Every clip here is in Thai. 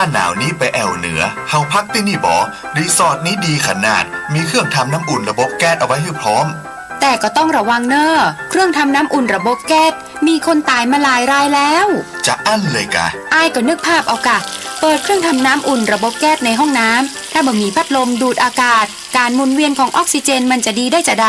หน้าหนาวนี้ไปแอวเหนือเฮาพักที่นี่บ่รีสอร์ทนี้ดีขนาดมีเครื่องทำน้ำอุ่นระบบแก๊สเอาไว้ให้พร้อมแต่ก็ต้องระวังเนอะเครื่องทำน้ำอุ่นระบบแก๊สมีคนตายมาหลายรายแล้วจะอั้นเลยกะอ้ายก็นึกภาพเอากะเปิดเครื่องทำน้ำอุ่นระบบแก๊สในห้องน้ำถ้าบ่มีพัดลมดูดอากาศการหมุนเวียนของออกซิเจนมันจะดีได้จะใด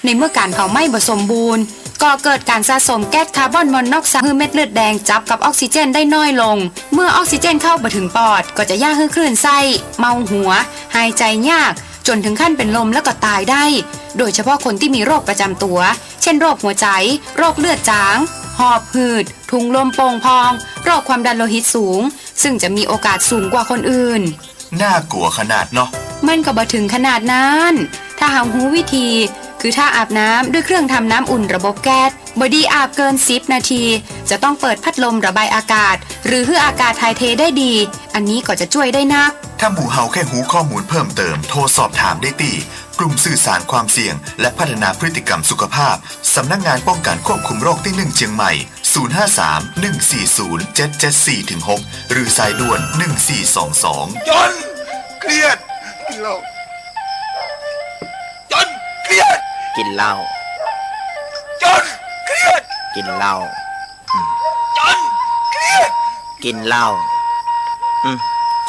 ในเมื่อการเผาไหม้บ่สมบูรณ์ก็เกิดการสะสมแก๊สคาร์บอนมอนอกไซด์เม็ดเลือดแดงจับกับออกซิเจนได้น้อยลงเมื่อออกซิเจนเข้าไปถึงปอดก็จะย่าให้คลื่นไส้เมาหัวหายใจยากจนถึงขั้นเป็นลมแล้วก็ตายได้โดยเฉพาะคนที่มีโรคประจำตัวเช่นโรคหัวใจโรคเลือดจางหอบหืดถุงลมโป่งพองโรคความดันโลหิตสูงซึ่งจะมีโอกาสสูงกว่าคนอื่นน่ากลัวขนาดเนาะมันก็บ่ถึงขนาดนั้นถ้าหากรู้วิธีคือถ้าอาบน้ำด้วยเครื่องทำน้ำอุ่นระบบแก๊สบอดี้อาบเกิน10นาทีจะต้องเปิดพัดลมระบายอากาศหรือให้อากาศถ่ายเทได้ดีอันนี้ก็จะช่วยได้นักถ้าหมู่เฮาแค่หูข้อมูลเพิ่มเติมโทรสอบถามได้ตีกลุ่มสื่อสารความเสี่ยงและพัฒนาพฤติกรรมสุขภาพสำนักงานป้องกันควบคุมโรคที่1เชียงใหม่053-140-774-6หรือสายด่วน1422จนเครียดกินเหล้าจนเครียดกินเหล้าจนเครียดกินเหล้าจนเครียดกินเหล้า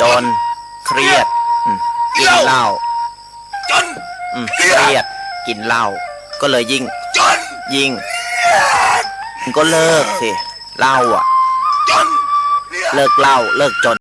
จนเครียดกินเหล้าจนเครียดกินเหล้าก็เลยยิ่งก็เลิกสิเหล้าอ่ะจนเลิกเหล้าเลิกจน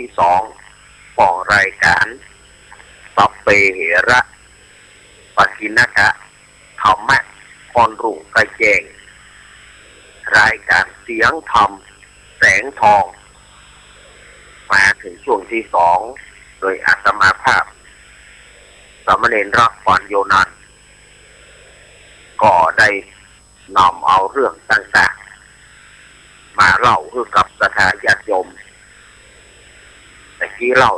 ที่สองของรายการสัพเพเหระปกิณกะธรรมะพรรุ่งกระแจงรายการเสียงธรรมแสงทองมาถึงช่วงที่สองโดยอาตมาภาพสามเณรรักปัญโยนันท์ก็ได้นำเอาเรื่องต่างๆมาเล่าให้กับสถานญาติโยมแต่กี้เล่า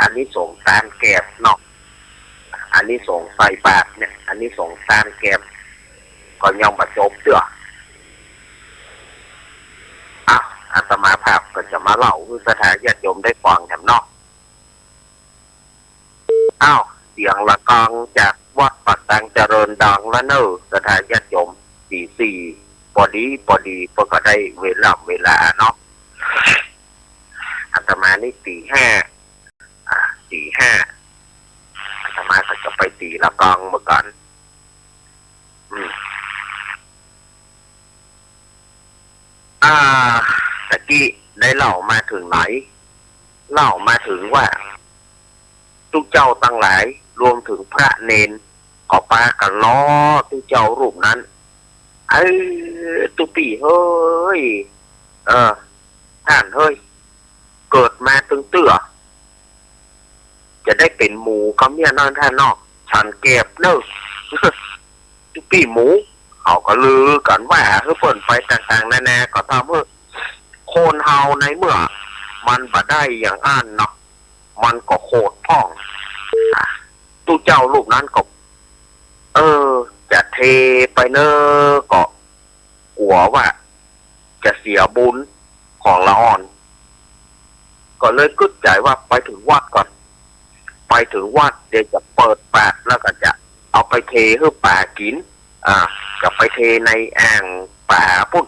อันนี้ส่งส์การแก็บเนาะอันนี้ส่งส์ใส่บาตรเนี่ยอันนี้ส่งส์การแก็บก็ยังมาจบเด้ออาตมาภาพก็จะมาเล่าให้สถานญาติโยมได้ฟังกันเนาะเสียงละกองจากวัดปักตังเจริญดังแล้วเนอะสถานญาติโยมสี่พอดีเพื่อก็ได้เวลาเนาะอาตมานี่ตีห้าอาตมาก็จะไปตีละกองเมื่อก่อนตะกี้ได้เล่ามาถึงไหนเล่ามาถึงว่าทุกเจ้าตั้งหลายรวมถึงพระเนนก็ปากันล้อทุกเจ้ารูปนั้นตุปีเฮ้ยท่านเฮ้ยเกิดมาตึงเตื้อจะได้เป็นหมูก็เมียนอนท่านนอกฉันเก็บเนอะตุปีหมูเขาก็ลือกันว่าเฮ้ยเปิดไปต่างๆนานาก็ทำเพื่อโคนเฮาในเมื่อมันบ่ได้อย่างอ่านเนาะมันก็โคตรพ่องตู้เจ้าลูกนั้นก็จะเทไปเนอก็กลัวว่าจะเสียบุญของละอ่อนก็เลยกึศใจว่าไปถึงวัดก่อนไปถึงวัดเดี๋ยวจะเปิดปากแล้วก็จะเอาไปเทให้ป่ากินจะไปเทในอ่างป่าปุ่น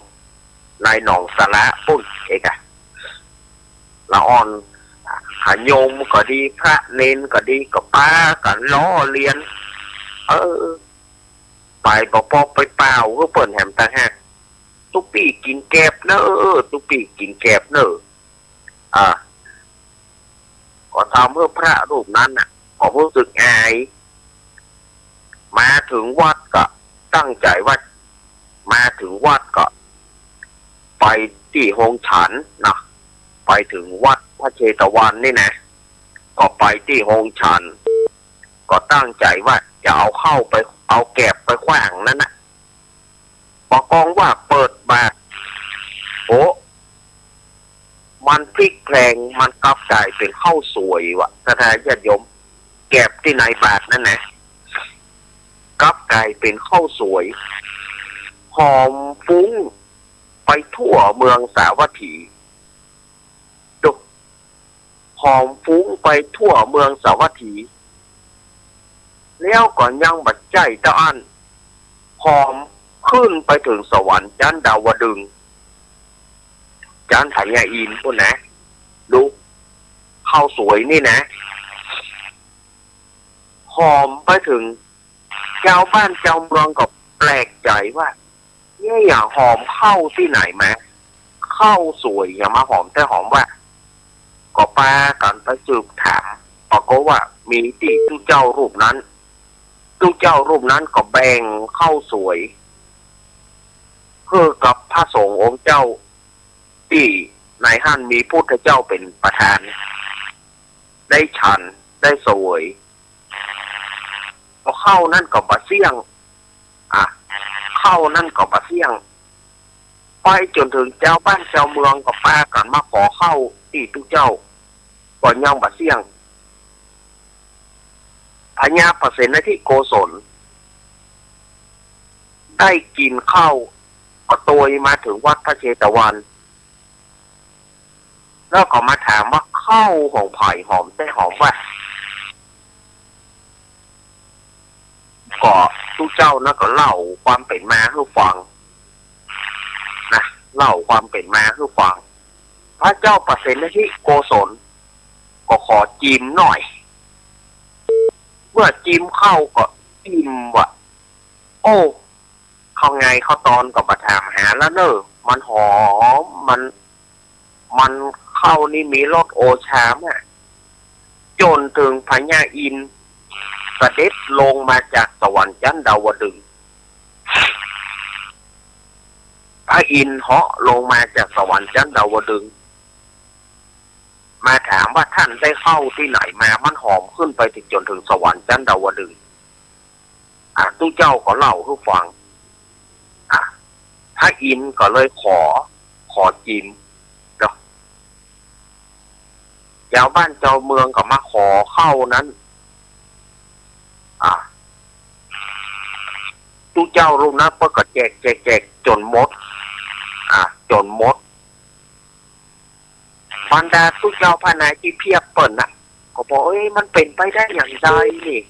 ในหนองสาระปุ่นเอกะละอ่อนหาโยมก็ดีพระเนนก็ดีก็ป้ากันล้อเลียนไปบอกไปเปล่าก็เปิดแหมตาฮะทุกปีกินแกบเนอะทุกปีกินแกบเนอะก็ทำเพื่อพระรูปนั้นน่ะก็รู้สึกอายมาถึงวัดก็ตั้งใจว่ามาถึงวัดก็ไปที่โฮงฉันนะไปถึงวัดพระเชตวันนี่นะก็ไปที่โฮงฉันก็ตั้งใจว่าจะเอาเข้าไปเอาแกบไปขว้างนั่นนะบอกกองว่าเปิดบาตรมันพลิกแพลงมันกลับกลายเป็นข้าวสวยวะสถานญาติโยมแกบที่ในบาตรนั่นนะกลับกลายเป็นข้าวสวยหอมฟุ้งไปทั่วเมืองสาวัตถีหอมฟุ้งไปทั่วเมืองสาวัตถีแล้วก่อนยังบัดใจตะอันหอมขึ้นไปถึงสวรรค์จันดาวดึงจันทายาอินพวกนะดูข้าวสวยนี่นะหอมไปถึงเจ้าบ้านเจ้าเมืองก็แปลกใจว่าเนี่ยอย่างหอมเข้าที่ไหนมาเข้าสวยอย่ามาหอมแต่หอมว่าก็ป้ากันไปสืบถามบอกว่ามีที่ตู้เจ้ารูปนั้นตู้เจ้ารูปนั้นก็แบ่งเข้าสวยเพื่อกับพระสงฆ์องค์เจ้าที่ในห้านมีพุทธเจ้าเป็นประธานได้ฉันได้สวยพอเข้านั่นก็บะเสี่ยงเข้านั่นก็บะเสี่ยงไปจนถึงเจ้าบ้านเจ้าเมืองก็ป้ากันมาขอเข้าที่ตู้เจ้าก่อนยังบะเสี่ยงพญาประสิทธิโกศลได้กินข้าวก็โตยมาถึงวัดพระเชตวันแล้วก็มาถามว่าข้าวของไผ่หอมแต่หอมว่าก็ตู้เจ้านั่นก็เล่าความเป็นมาให้ฟังนะเล่าความเป็นมาให้ฟังพระเจ้าประสิทธิโกศลก็ขอจิ้มหน่อยเมื่อจิ้มเข้าก็จิ้มว่ะเขาไงเขาตอนก็มาถามหาแล้วเนอะมันหอมมันเข้ เข้านี่มีรถโอชามอ่ะจนถึงพญาอินทร์เสด็จลงมาจากสวรรค์ชั้นดาวดึงส์พระอินทร์เหาะลงมาจากสวรรค์ชั้นดาวดึงส์มาถามว่าท่านได้เข้าที่ไหนมามันหอมขึ้นไปถึงจนถึงสวรรค์ชั้นดาวดึงส์ตู้เจ้าก็เล่าให้ฟังพระอินทร์ก็เลยขอจิมเนาะเจ้าบ้านเจ้าเมืองก็มาขอเข้านั้นตู้เจ้ารู้นะเพื่อก็แจกจนหมดจนหมดบรรดาตู้เจ้าภายในที่เพียบเปิ่นน่ะก็บอกมันเป็นไปได้อย่างไรนี่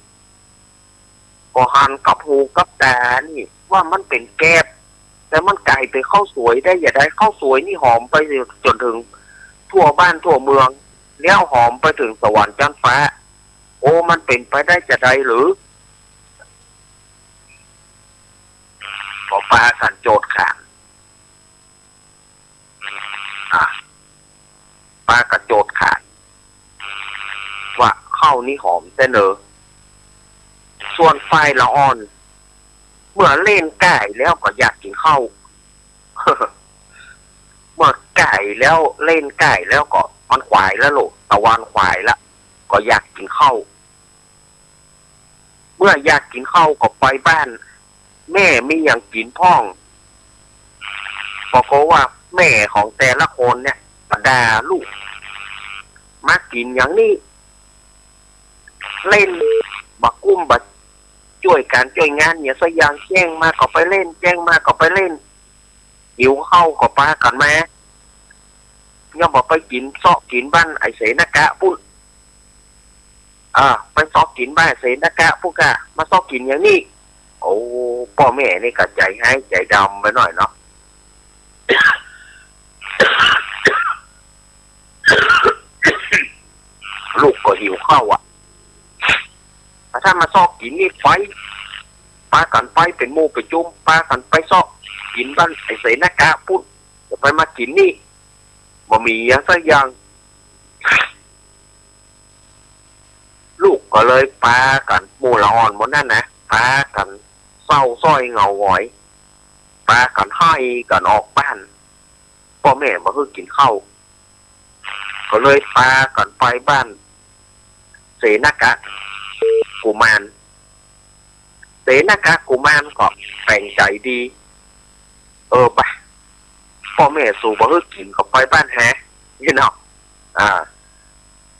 ก็หันกับหูกับตานี่ว่ามันเป็นแก้บแต่มันกลายไปข้าวสวยได้อย่าได้ข้าวสวยนี่หอมไปจนถึงทั่วบ้านทั่วเมืองแล้วหอมไปถึงสวรรค์ชั้นฟ้ามันเป็นไปได้จะได้หรือก็ปากันโจทย์ขาดปากันโจทย์ขาดว่าข้าวนี่หอมแต่เนอส่วนไฟละอ่อนเมื่อเล่นไก่แล้วก็อยากกินข้าว เมื่อไก่แล้วเล่นไก่แล้วก็มันขวายแล้วลูกตะวันขวายละก็อยากกินข้าวเมื่ออยากกินข้าวก็ไปบ้านแม่มีอย่างกินพ่องบอกว่าแม่ของแต่ละคนเนี่ยประดาลูกมากินอย่างนี้เล่นบักกุ้มบักช่วยการช่วยงานเนี่ยสักอย่างแจ้งมาก็ไปเล่นแจ้งมาก็ไปเล่นหิวเข้าก็ปากันมาย่อมบอกไปกินซอกกินบ้านไอเสนากะพุ่นไปซอกกินบ้านไอเสนากะพวกอะมาซอกกินอย่างนี้โอ้พ่อแม่นี่ก็ใจให้ใจดำไปหน่อยเนาะ ลูกก็หิวข้าวถ้ามาซอกกินนี่ไฟปากันไปเป็นโมไปจุ่มปากันไปซอกกินบ้านไอเสนากะพุ่นจะไปมากินนี่บ่มีอย่างสักอย่าง ลูกก็เลยปากันโมละอ่อนหมดนั่นนะปากันเศร้าส้อยเงาหงอยปากันให้กันออกบ้านพ่อแม่มาเพิ่งกินข้าวก็เลยปากันไปบ้านเสนากะกุมารเสนากะกุมารก็แต่งใจดีไปพ่อแม่สู่มาเพิ่งกินก็ไปบ้านแฮนี่เนาะ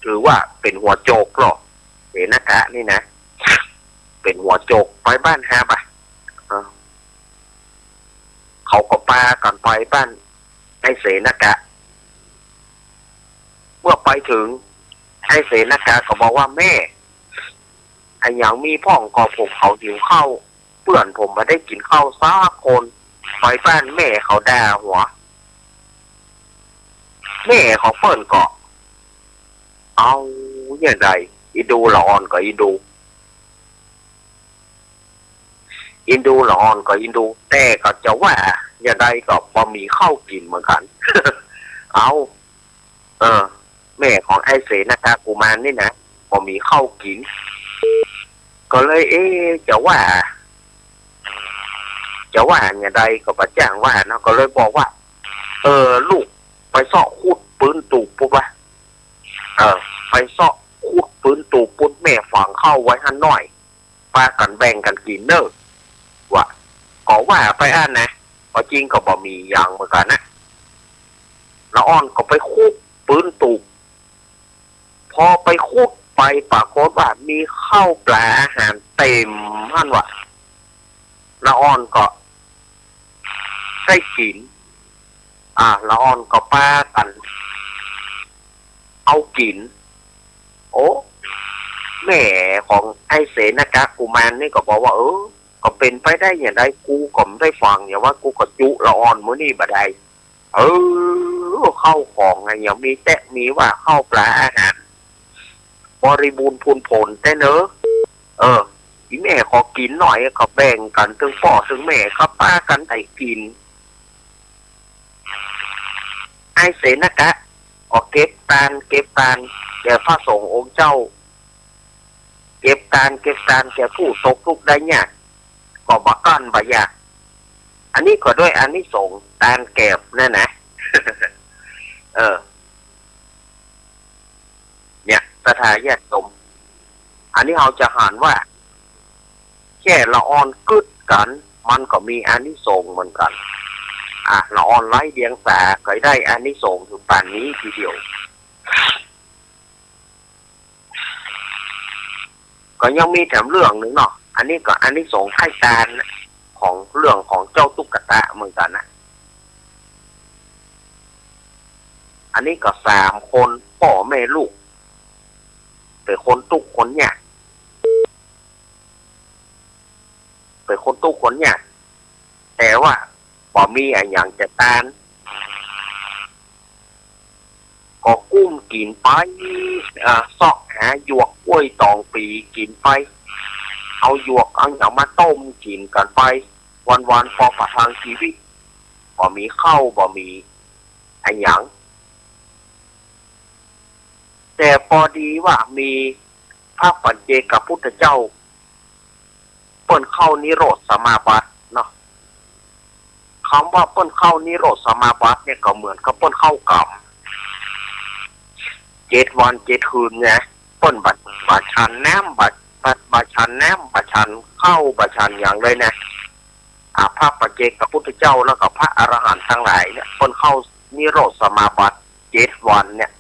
ถือว่าเป็นหัวโจกหรอเสนากะนี่นะเป็นหัวโจกไปบ้านแฮปะเขาก็ปากันไปบ้านไอเสนากะเมื่อไปถึงไอเสนากะก็บอกว่าแม่ไออย่างมีพ่องก็ผมเขาหิวข้าวเพื่อนผมมาได้กินข้าวซักคนไปบ้านแม่เขาด่าหัวแม่เขาเปิ่นก็เอาอย่างไรอีดูละอ่อนก็อีดูละอ่อนก็อินดูแต่ก็จะว่าอย่างไรก็พอมีข้าวกินเหมือนกัน เอาแม่ของไอเสนากะกุมารนี่นะพอมีข้าวกินก็เลยจะว่าอย่างไรก็ประจ้างว่านะก็เลยบอกว่าลูกไปซ่อขุดปืนตูบปุ๊บวะไปซ่อขุดปืนตูบปุ๊บแม่ฝังเข้าไว้หันหน่อยปากันแบ่งกันกินเนอะว่าก็ว่าไปนะพอจริงก็บ่มีอย่างเหมือนกันนะละอ่อนก็ไปขุดปืนตูบพอไปขุดไปปรากฏว่ามีข้าวปลาอาหารเต็มท่านว่าละอ่อนก็ได้กินละอ่อนก็ปากันเอากินโอ้แม่ของไอเสนากะกุมารนี่ก็บอกว่าก็เป็นไปได้อย่างไรกูก็ไม่ได้ฟังอย่างว่ากูก็จุละอ่อนมื้อนี้บ่ได้เข้าของไงอย่างมีแตะมีว่าเข้าปลาอาหารบริบูรณ์พูนผลแต่เนอะที่แม่ขอกินหน่อยก็แบ่งกันถึงพ่อถึงแม่ก็ป้ากันได้กินไอเสนากะ ก็เก็บตานแก่พระสงฆ์องค์เจ้าเก็บตานแก่ผู้ตกทุกข์ได้ยากก็บ่กั้นบ่ยากอันนี้ก็ด้วยอานิสงส์ตานแก็บนั่นนะ เนี่ยสถาแยกสมอันนี้เราจะหันว่าแค่ละออนกึดกันมันก็มีอานิสงส์เหมือนกันละออนไล่เดียงสาก็ได้อานิสงส์ถึงป่านนี้ทีเดียวก็ยังมีแถมเรื่องหนึ่งเนาะอันนี้ก็อานิสงส์ไข่ตาลของเรื่องของเจ้าตุ๊กตาเหมือนกันนะอันนี้ก็3 คนพ่อแม่ลูกเป็นคนตุกคนเนี่ยเป็นคนตุกคนเนี่ยแต่ว่าพอมีอะไรอย่างจะตานก็กุ้มกินไปซอกหาหยวกกล้วยตองปีกินไปเอาหยวกเอาอย่างมาต้มกินกันไปวันๆพอประทังชีวิตบ่มีข้าวบ่มีอะไรอย่างแต่พอดีว่ามีพระปัจเจกพุทธเจ้าเปิ้นเข้านิโรธสมาบัติเนาะคำว่าเปิ้นเข้านิโรธสมาบัติเนี่ยก็เหมือนกับเปิ้นเข้ากรรม7 วัน 7 คืนไงเปิ้นบัดชันน้ำบัดชันน้ำบัดชันเข้าบัดชันอย่างเลยนะพระปัจเจกพุทธเจ้าแล้วก็พระอรหันต์ทั้งหลายเนี่ยเปิ้นเข้านิโรธสมาบัติ7 วันเนี่ย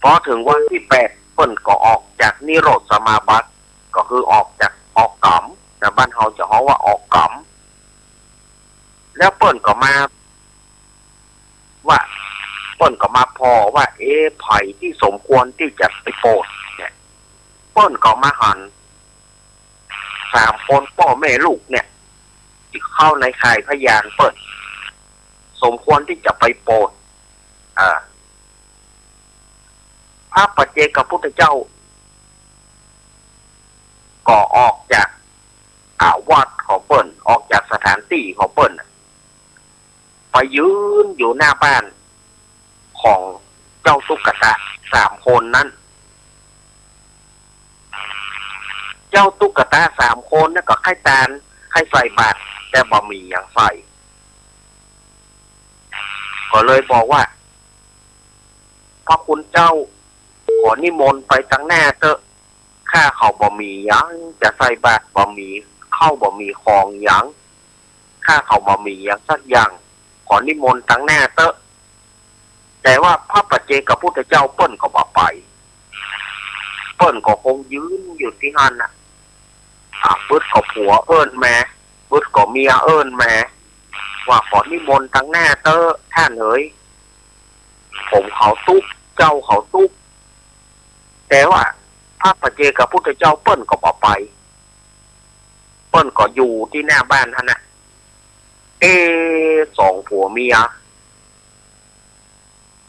พอถึงวันที่8เปิ้นก็ออกจากนิโรธสมาบัติก็คือออกกรรมแต่บ้านเฮาจะเรียกว่าออกกรรมแล้วเปิ้นก็มาว่าเปิ้นก็มาพอว่าไผ่ที่สมควรที่จะไปโปรดเนี่ยเปิ้นก็มาหัน3 คนพ่อแม่ลูกเนี่ยที่เข้าในข่ายพยานเปิ้นสมควรที่จะไปโปรดพระปัจเจกพุทธเจ้าก็ออกจากวัดของเปิ้นออกจากสถานที่ของเปิ้นไปยืนอยู่หน้าบ้านของเจ้าตุ๊กตา3 คนนั้นเจ้าตุ๊กตา3 คนนั่นก็ไข่ตาลไข่ใส่บาตรแต่บ่มีอย่างใส่ก็เลยบอกว่าพระคุณเจ้าขอนิมนต์ไปตั้งหน้าเถอะข้าเขาบ่มีหยังจะใส่บาตรบ่มีเข้าบ่มีของหยังข้าเขาบ่มีหยังสักอย่างขอนิมนต์ตั้งหน้าเถอะแต่ว่าพระปัจเจกพุทธเจ้าเปิ้นก็บ่ไปเปิ้นก็คงยืนอยู่ที่นั่นน่ะปึ๊ดก็ผัวเอิ้นแม่ปึ๊ดก็เมียเอิ้นแม่ว่าขอนิมนต์ตั้งหน้าเถอะท่านเอ๋ยผมเขาตุ๊กเจ้าเขาตุ๊กแต่ว่าพระปัจเจกพุทธเจ้าเปิ้นก็บ่ไปเปิ้นก็อยู่ที่หน้าบ้านท่านน่ะ2 ผัวเมีย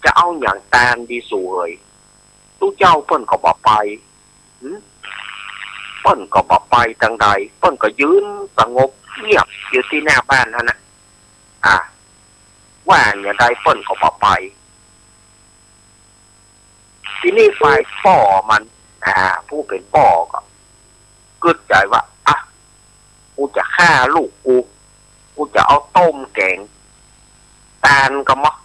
จะเอาอย่างตานดีสู่เอ่ยตู้เจ้าเปิ้นก็บ่ไปเปิ้นก็บ่ไปทางใดเปิ้นก็ยืนสงบเงียบอยู่ที่หน้าบ้านท่านน่ะว่าอย่างใดเปิ้นก็บ่ไปที่นี่ฝ่ายพ่อมันผู้เป็นพ่อก็กึดใจว่ากูจะฆ่าลูกกูจะเอาต้มแกงตาลก็มั้ง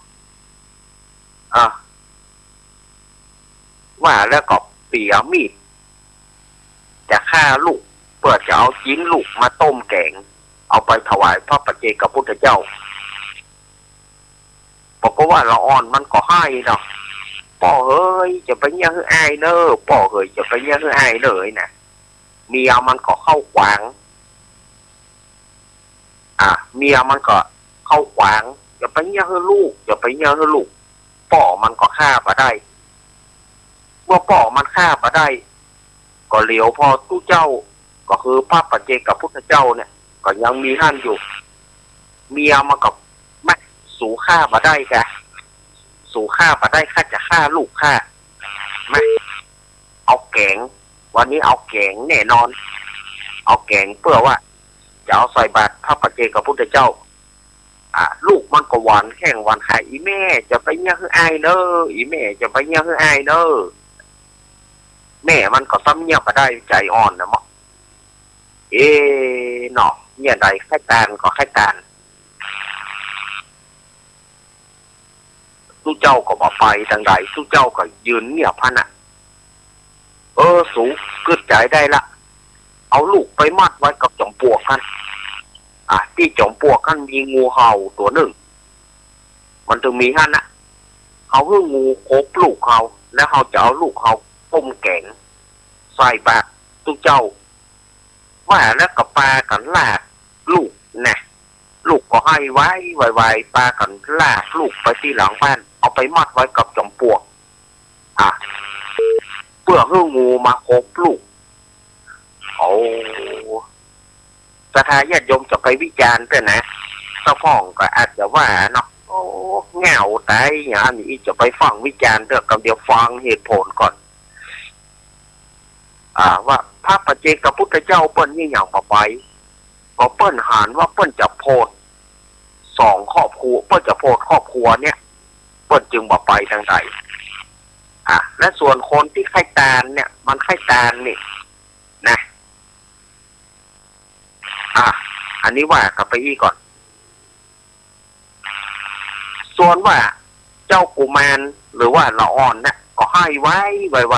ว่าแล้วก็เปียมีดจะฆ่าลูกเพื่อจะเอาชิ้นลูกมาต้มแกงเอาไปถวายพระปัจเจกพุทธเจ้าบอกว่าละอ่อนมันก็ให้เนาะพ่อเฮ้ยจะไปยังไอ้เนอะพ่อเฮ้ยจะไปยังไอ้เลยนะเมียมันก็เข้าขวางเมียมันก็เข้าขวางจะไปยังลูกจะไปยังลูกพ่อมันก็ฆ่ามาได้เมื่อพ่อมันฆ่ามาได้ก็เหลียวพอตู้เจ้าก็คือพระปัจเจกพุทธเจ้าเนี่ยก็ยังมีท่านอยู่เมียมันก็ไม่สู้ฆ่ามาได้แกสู้ฆ่ามาได้ข้าจะฆ่าลูกฆ่าไม่เอาแกงวันนี้เอาแกงแน่นอนเอาแกงเพื่อว่าจะเอาใส่บาตรพระปัจเจกพุทธเจ้า ลูกมันก็หวานแข้งหวานขายอีแม่จะไปเนี่ยคืออายเนออีแม่จะไปเนี่ยคืออายเนอแม่มันก็ซ้ำเนี่ยมาได้ใจอ่อนนะมั้งเนาะเนี่ยใดแค่การก็แค่การสู้เจ้าก็บอกไปทางใดสู้เจ้าก็ยืนเนี่ยพันอ่ะสูกึดใจได้ละเอาลูกไปมัดไว้กับจอมปลวกกันที่จอมปลวกกันมีงูเห่าตัวหนึ่งมันจะมีฮั่นนะเขาเพื่องูโคบลูกเขาแล้วเขาจะเอาลูกเขาต้มแกงใส่ปากสู้เจ้าว่าแล้วกับปลากันล่าลูกนะลูกก็ให้ไว้ไวๆปลากันล่าลูกไปที่หลังบ้านเอาไปมัดไว้กับจอมปลวกเพื่อให้งูมาโคบลูกสถาญาติโยมจะไปวิจารณ์ด้วยนะเจ้าพ่องก็อาจจะว่าเนาะเหงาตายอย่างนี้จะไปฟังวิจารณ์เรื่องกับเดี๋ยวฟังเหตุผลก่อนว่าพระปัจเจกพุทธเจ้าเปิ้ลนี่อย่างต่อไปก็เปิ้ลหานว่าเปิ้ลจะโพด2 ครอบครัวเปิ้ลจะโพดครอบครัวเนี่ยเปิ้ลจึงบอกไปทางใดและส่วนคนที่ไข้ตาลเนี่ยมันไข้ตาลนี่นะอันนี้ว่ากับไปอีกก่อนส่วนว่าเจ้ากุมารหรือว่าละอ่อนนะก็ให้ไว้ไว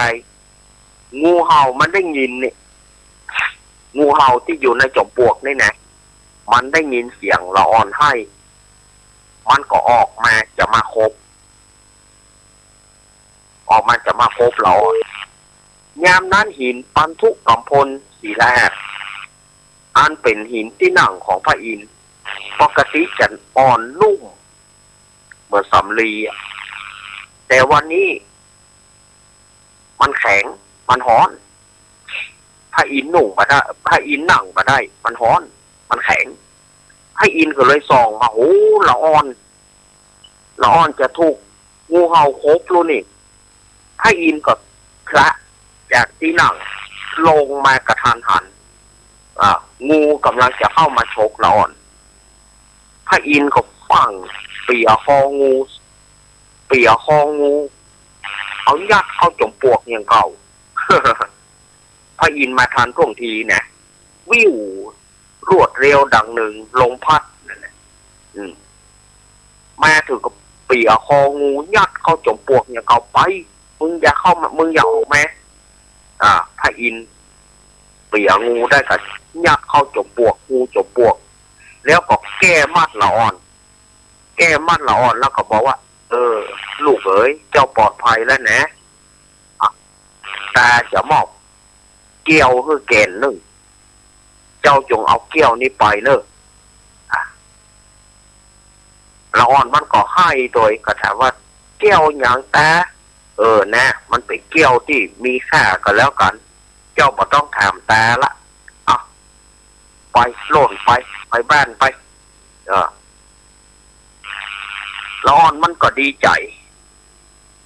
ๆงูเห่ามันได้ยินนี่งูเห่าที่อยู่ในจอมปลวกนี่นะมันได้ยินเสียงละอ่อนให้มันก็ออกมาจะมาคบละอ่อนยามนั้นหินปันทุกกัมพลศิลาอันเป็นหินที่นั่งของพระอินทร์ปกติจะอ่อนนุ่มเหมือนสำลีแต่วันนี้มันแข็งมันฮ้อนพระอินทร์นุ่งมาได้พระอินทร์นั่งมาได้มันฮ้อนมันแข็งพระอินทร์ก็เลยส่องมาละอ่อนจะถูกงูเห่าโคบรู้นี่พระอินทร์ก็พระจากที่นั่งลงมากระทันหันงูกำลังจะเข้ามาฉกละอ่อนพระอินทร์ก็ฟังเปียคองูเอายัดเข้าจมปลวกอย่างเก่า พระอินทร์มาทันท่วงทีนะวิวรวดเร็วดังหนึ่งลมพัดนั่นแหละมาถึงกับเปียคองูยัดเข้าจมปลวกอย่างเก่าไปมึงอย่าเข้ามามึงอย่าออกมาพระอินทร์เปียงูได้กับยัดเข้าจมปลวกงูจมปลวกแล้วก็แก้มัดละอ่อนแล้วก็บอกว่าลูกเอ๋ยเจ้าปลอดภัยแล้วนะตาจะมอบเกี้ยวคือแกนหนึ่งเจ้าจงเอาเกี้ยวนี้ไปเนอะละอ่อนมันก็ให้โดยกระถามว่าเกี้ยวอย่างตานะมันเป็นเกี้ยวที่มีค่ากันแล้วกันเจ้าบ่ต้องถามตาละไปโล่นไปบ้านไปละอ่อนมันก็ดีใจ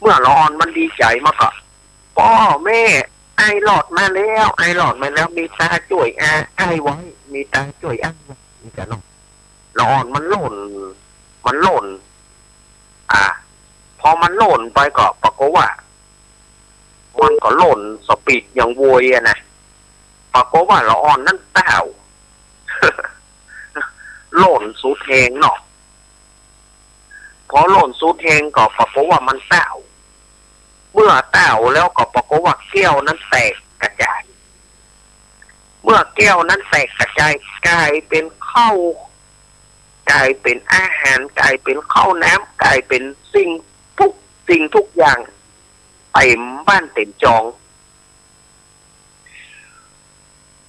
เมื่อละอ่อนมันดีใจมากก็พ่อแม่ไอหลอดมาแล้วมีตาช่วยไอไว้มีตาช่วยไอไว้นี่จะน้องละอ่อนมันโล่นพอมันโล่นไปก็ปรากฏว่ามันก็โล่นสปีดอย่างโวยนะปรากฏว่าละอ่อนนั่นเต้า โล่นสูดแหงเนาะพอโล่นสูดแหงก็ปรากฏว่ามันเต้าเมื่อเต้าแล้วก็ปรากฏว่าแก้วนั้นแตกกระจายเมื่อแก้วนั้นแตกกระจายกลายเป็นข้าวกลายเป็นอาหารกลายเป็นข้าวน้ำกลายเป็นสิ่งทุกอย่างเต็มบ้านเต็มจอง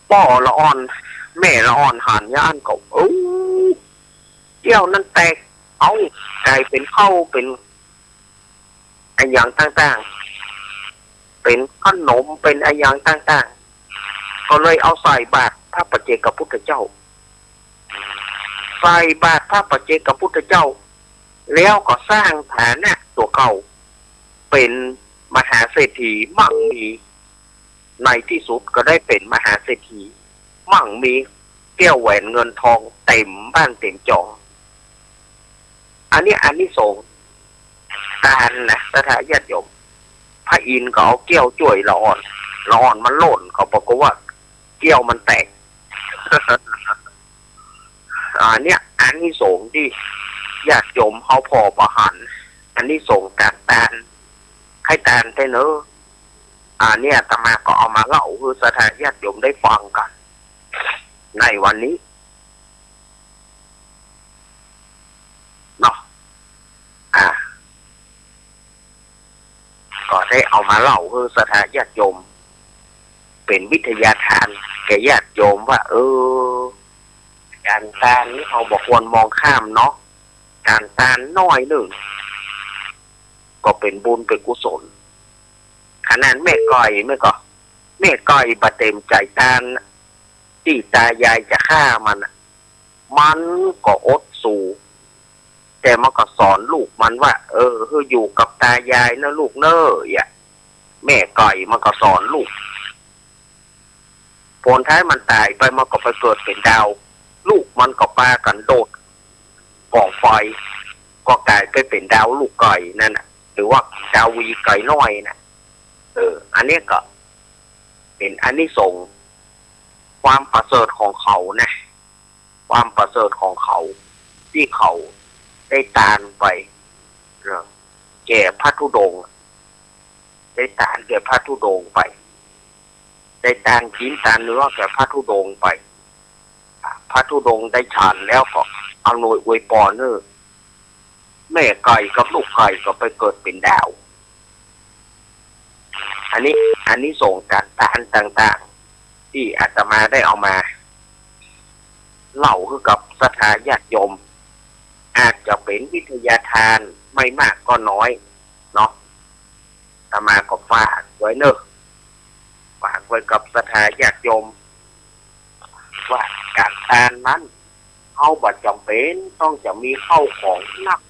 พ่อละอ่อนแม่ละอ่อนหันย่านก็แก้วนั้นแตกกลายเป็นข้าวเป็นอะไรอย่างต่างๆเป็นขนมเป็นอะไรอย่างต่างๆก็เลยเอาใส่บาตรพระปัจเจกพุทธเจ้าใส่บาตรพระปัจเจกพุทธเจ้าแล้วก็สร้างฐานะตัวเก่าเป็นมหาเศรษฐีมั่งมีในที่สุดก็ได้เป็นมหาเศรษฐีมั่งมีแก้วแหวนเงินทองเต็มบ้านเต็มจอง อันนี้อันนี้สงส์ตาลนะสถาญาติโยมพระอินทร์ก็เอาเกี้ยวจ่วยละอ่อนมันหล่นเขาบอกว่าเกี้ยวมันแตก อันเนี้ยอันนี้สงส์ที่ญาติโยมเขาพอประหันอันนี้สงส์การตาลให้ตาลได้เนอะเนี่ยอาตมาก็เอามาเล่าคือสถาญาติโยมได้ฟังกันในวันนี้เนาะก็ได้เอามาเล่าคือสถาญาติโยมเป็นวิทยาทานแก่ญาติโยมว่าการตาลนี่เขาบอกควรมองข้ามเนาะการตาลน้อยหนึ่งก็เป็นบุญเป็นกุศลขนาดแม่ก้อยบะเต็มใจตาลที่ตายายจะฆ่ามันก็อดสู้แต่มันก็สอนลูกมันว่าคืออยู่กับตายายนะลูกเนอะแม่ก้อยมันก็สอนลูกผลท้ายมันตายไปมันก็ไปเกิดเป็นดาวลูกมันก็ปากันโดดกองไฟก็กลายไปเป็นดาวลูกไก่นั่นน่ะหรือว่าดาววีไก่น้อยนะอันนี้ก็เป็นอันนี้ส่งความประเสริฐของเขานะความประเสริฐของเขาที่เขาได้ตานไปแก่พระธุดงค์ได้ตานแก่พระธุดงค์ไปได้ตานกินตานเนื้อแก่พระธุดงค์ไปพระธุดงค์ได้ฉันแล้วก็เอาหน่วยอวยพรแม่ไก่กับลูกไก่ก็ไปเกิดเป็นดาวอันนี้ส่งการตานต่างๆที่อาตมาได้เอามาเล่าคือกับศรัทธาญาติโยมอาจจะเป็นวิทยาทานไม่มากก็น้อยเนาะอาตมาก็ฝากไว้เนอะฝากไว้กับศรัทธาญาติโยมว่าการทานนั้นเขาบัดจำเป็นต้องจะมีเข้าของนัก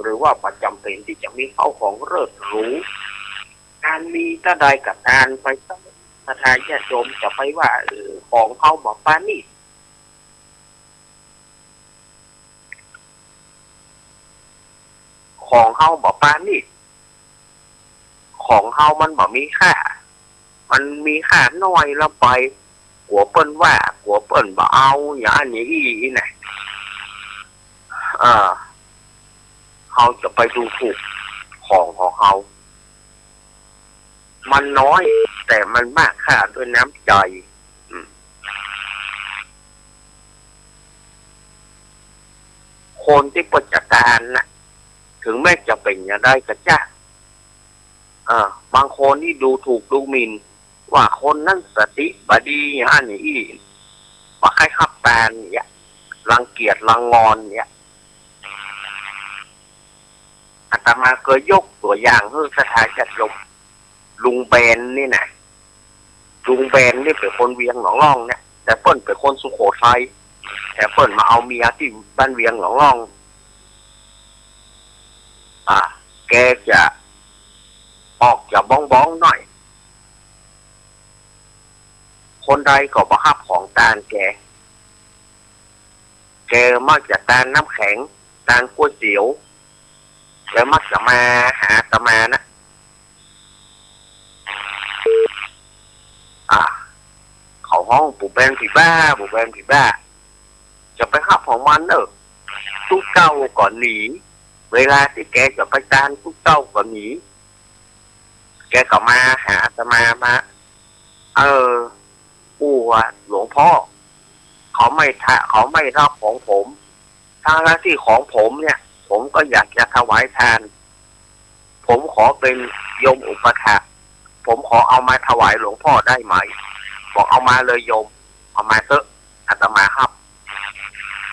หรือว่าบัดจำเป็นที่จะมีเข้าของเลิศหรูการมีถ้าใดกับทานไปศรัทธาญาติโยมจะไปว่าของเขาบอกปานี่ของเฮาบอกปานนี่ของเฮามันบอกมีค่ามันมีค่าน้อยแล้วไปหัวเปิ้นว่าหัวเปิ้นบอกเอาอย่างนี้อีน่ะเฮาจะไปดูถูกของเฮามันน้อยแต่มันมากค่าด้วยน้ำใจคนที่ประจัดการนะถึงแม้จะเป็นอย่างไรก็จ้าบางคนนี่ดูถูกดูหมิ่นว่าคนนั้นสติบดีอย่างนี้ว่าใครขับแปนเนี่ยรังเกียจรังงอนเนี่ยอาตมาเคยยกตัวอย่างให้สถานจัดยมลุงเบนนี่นะลุงเบนนี่เป็นคนเวียงหนองร่องเนี่ยแต่เปิ้ลเป็นคนสุโขทัยแต่เปิ้ลมาเอาเมียที่บ้านเวียงหนองร่องแกจะออกจากบ้องหน่อยคนใดก็ประคับของตาลแกมักจะตาลน้ำแข็งตาลก๋วยเตี๋ยวแล้วมักจะมาหาตมานะเขาห้องปู่แบนผีบ้าจะไปขับของมันทุกเก้าก่อนหนีเวลาที่แกจะไปตานทุกเจ้าก็หนีแกก็มาหาอาตมาปู่หลวงพ่อเขาไม่รับของผมทางที่ของผมเนี่ยผมก็อยากจะถวายทานผมขอเป็นโยมอุปถากผมขอเอามาถวายหลวงพ่อได้ไหมบอกเอามาเลยโยมเอามาเถอะอาตมาครับ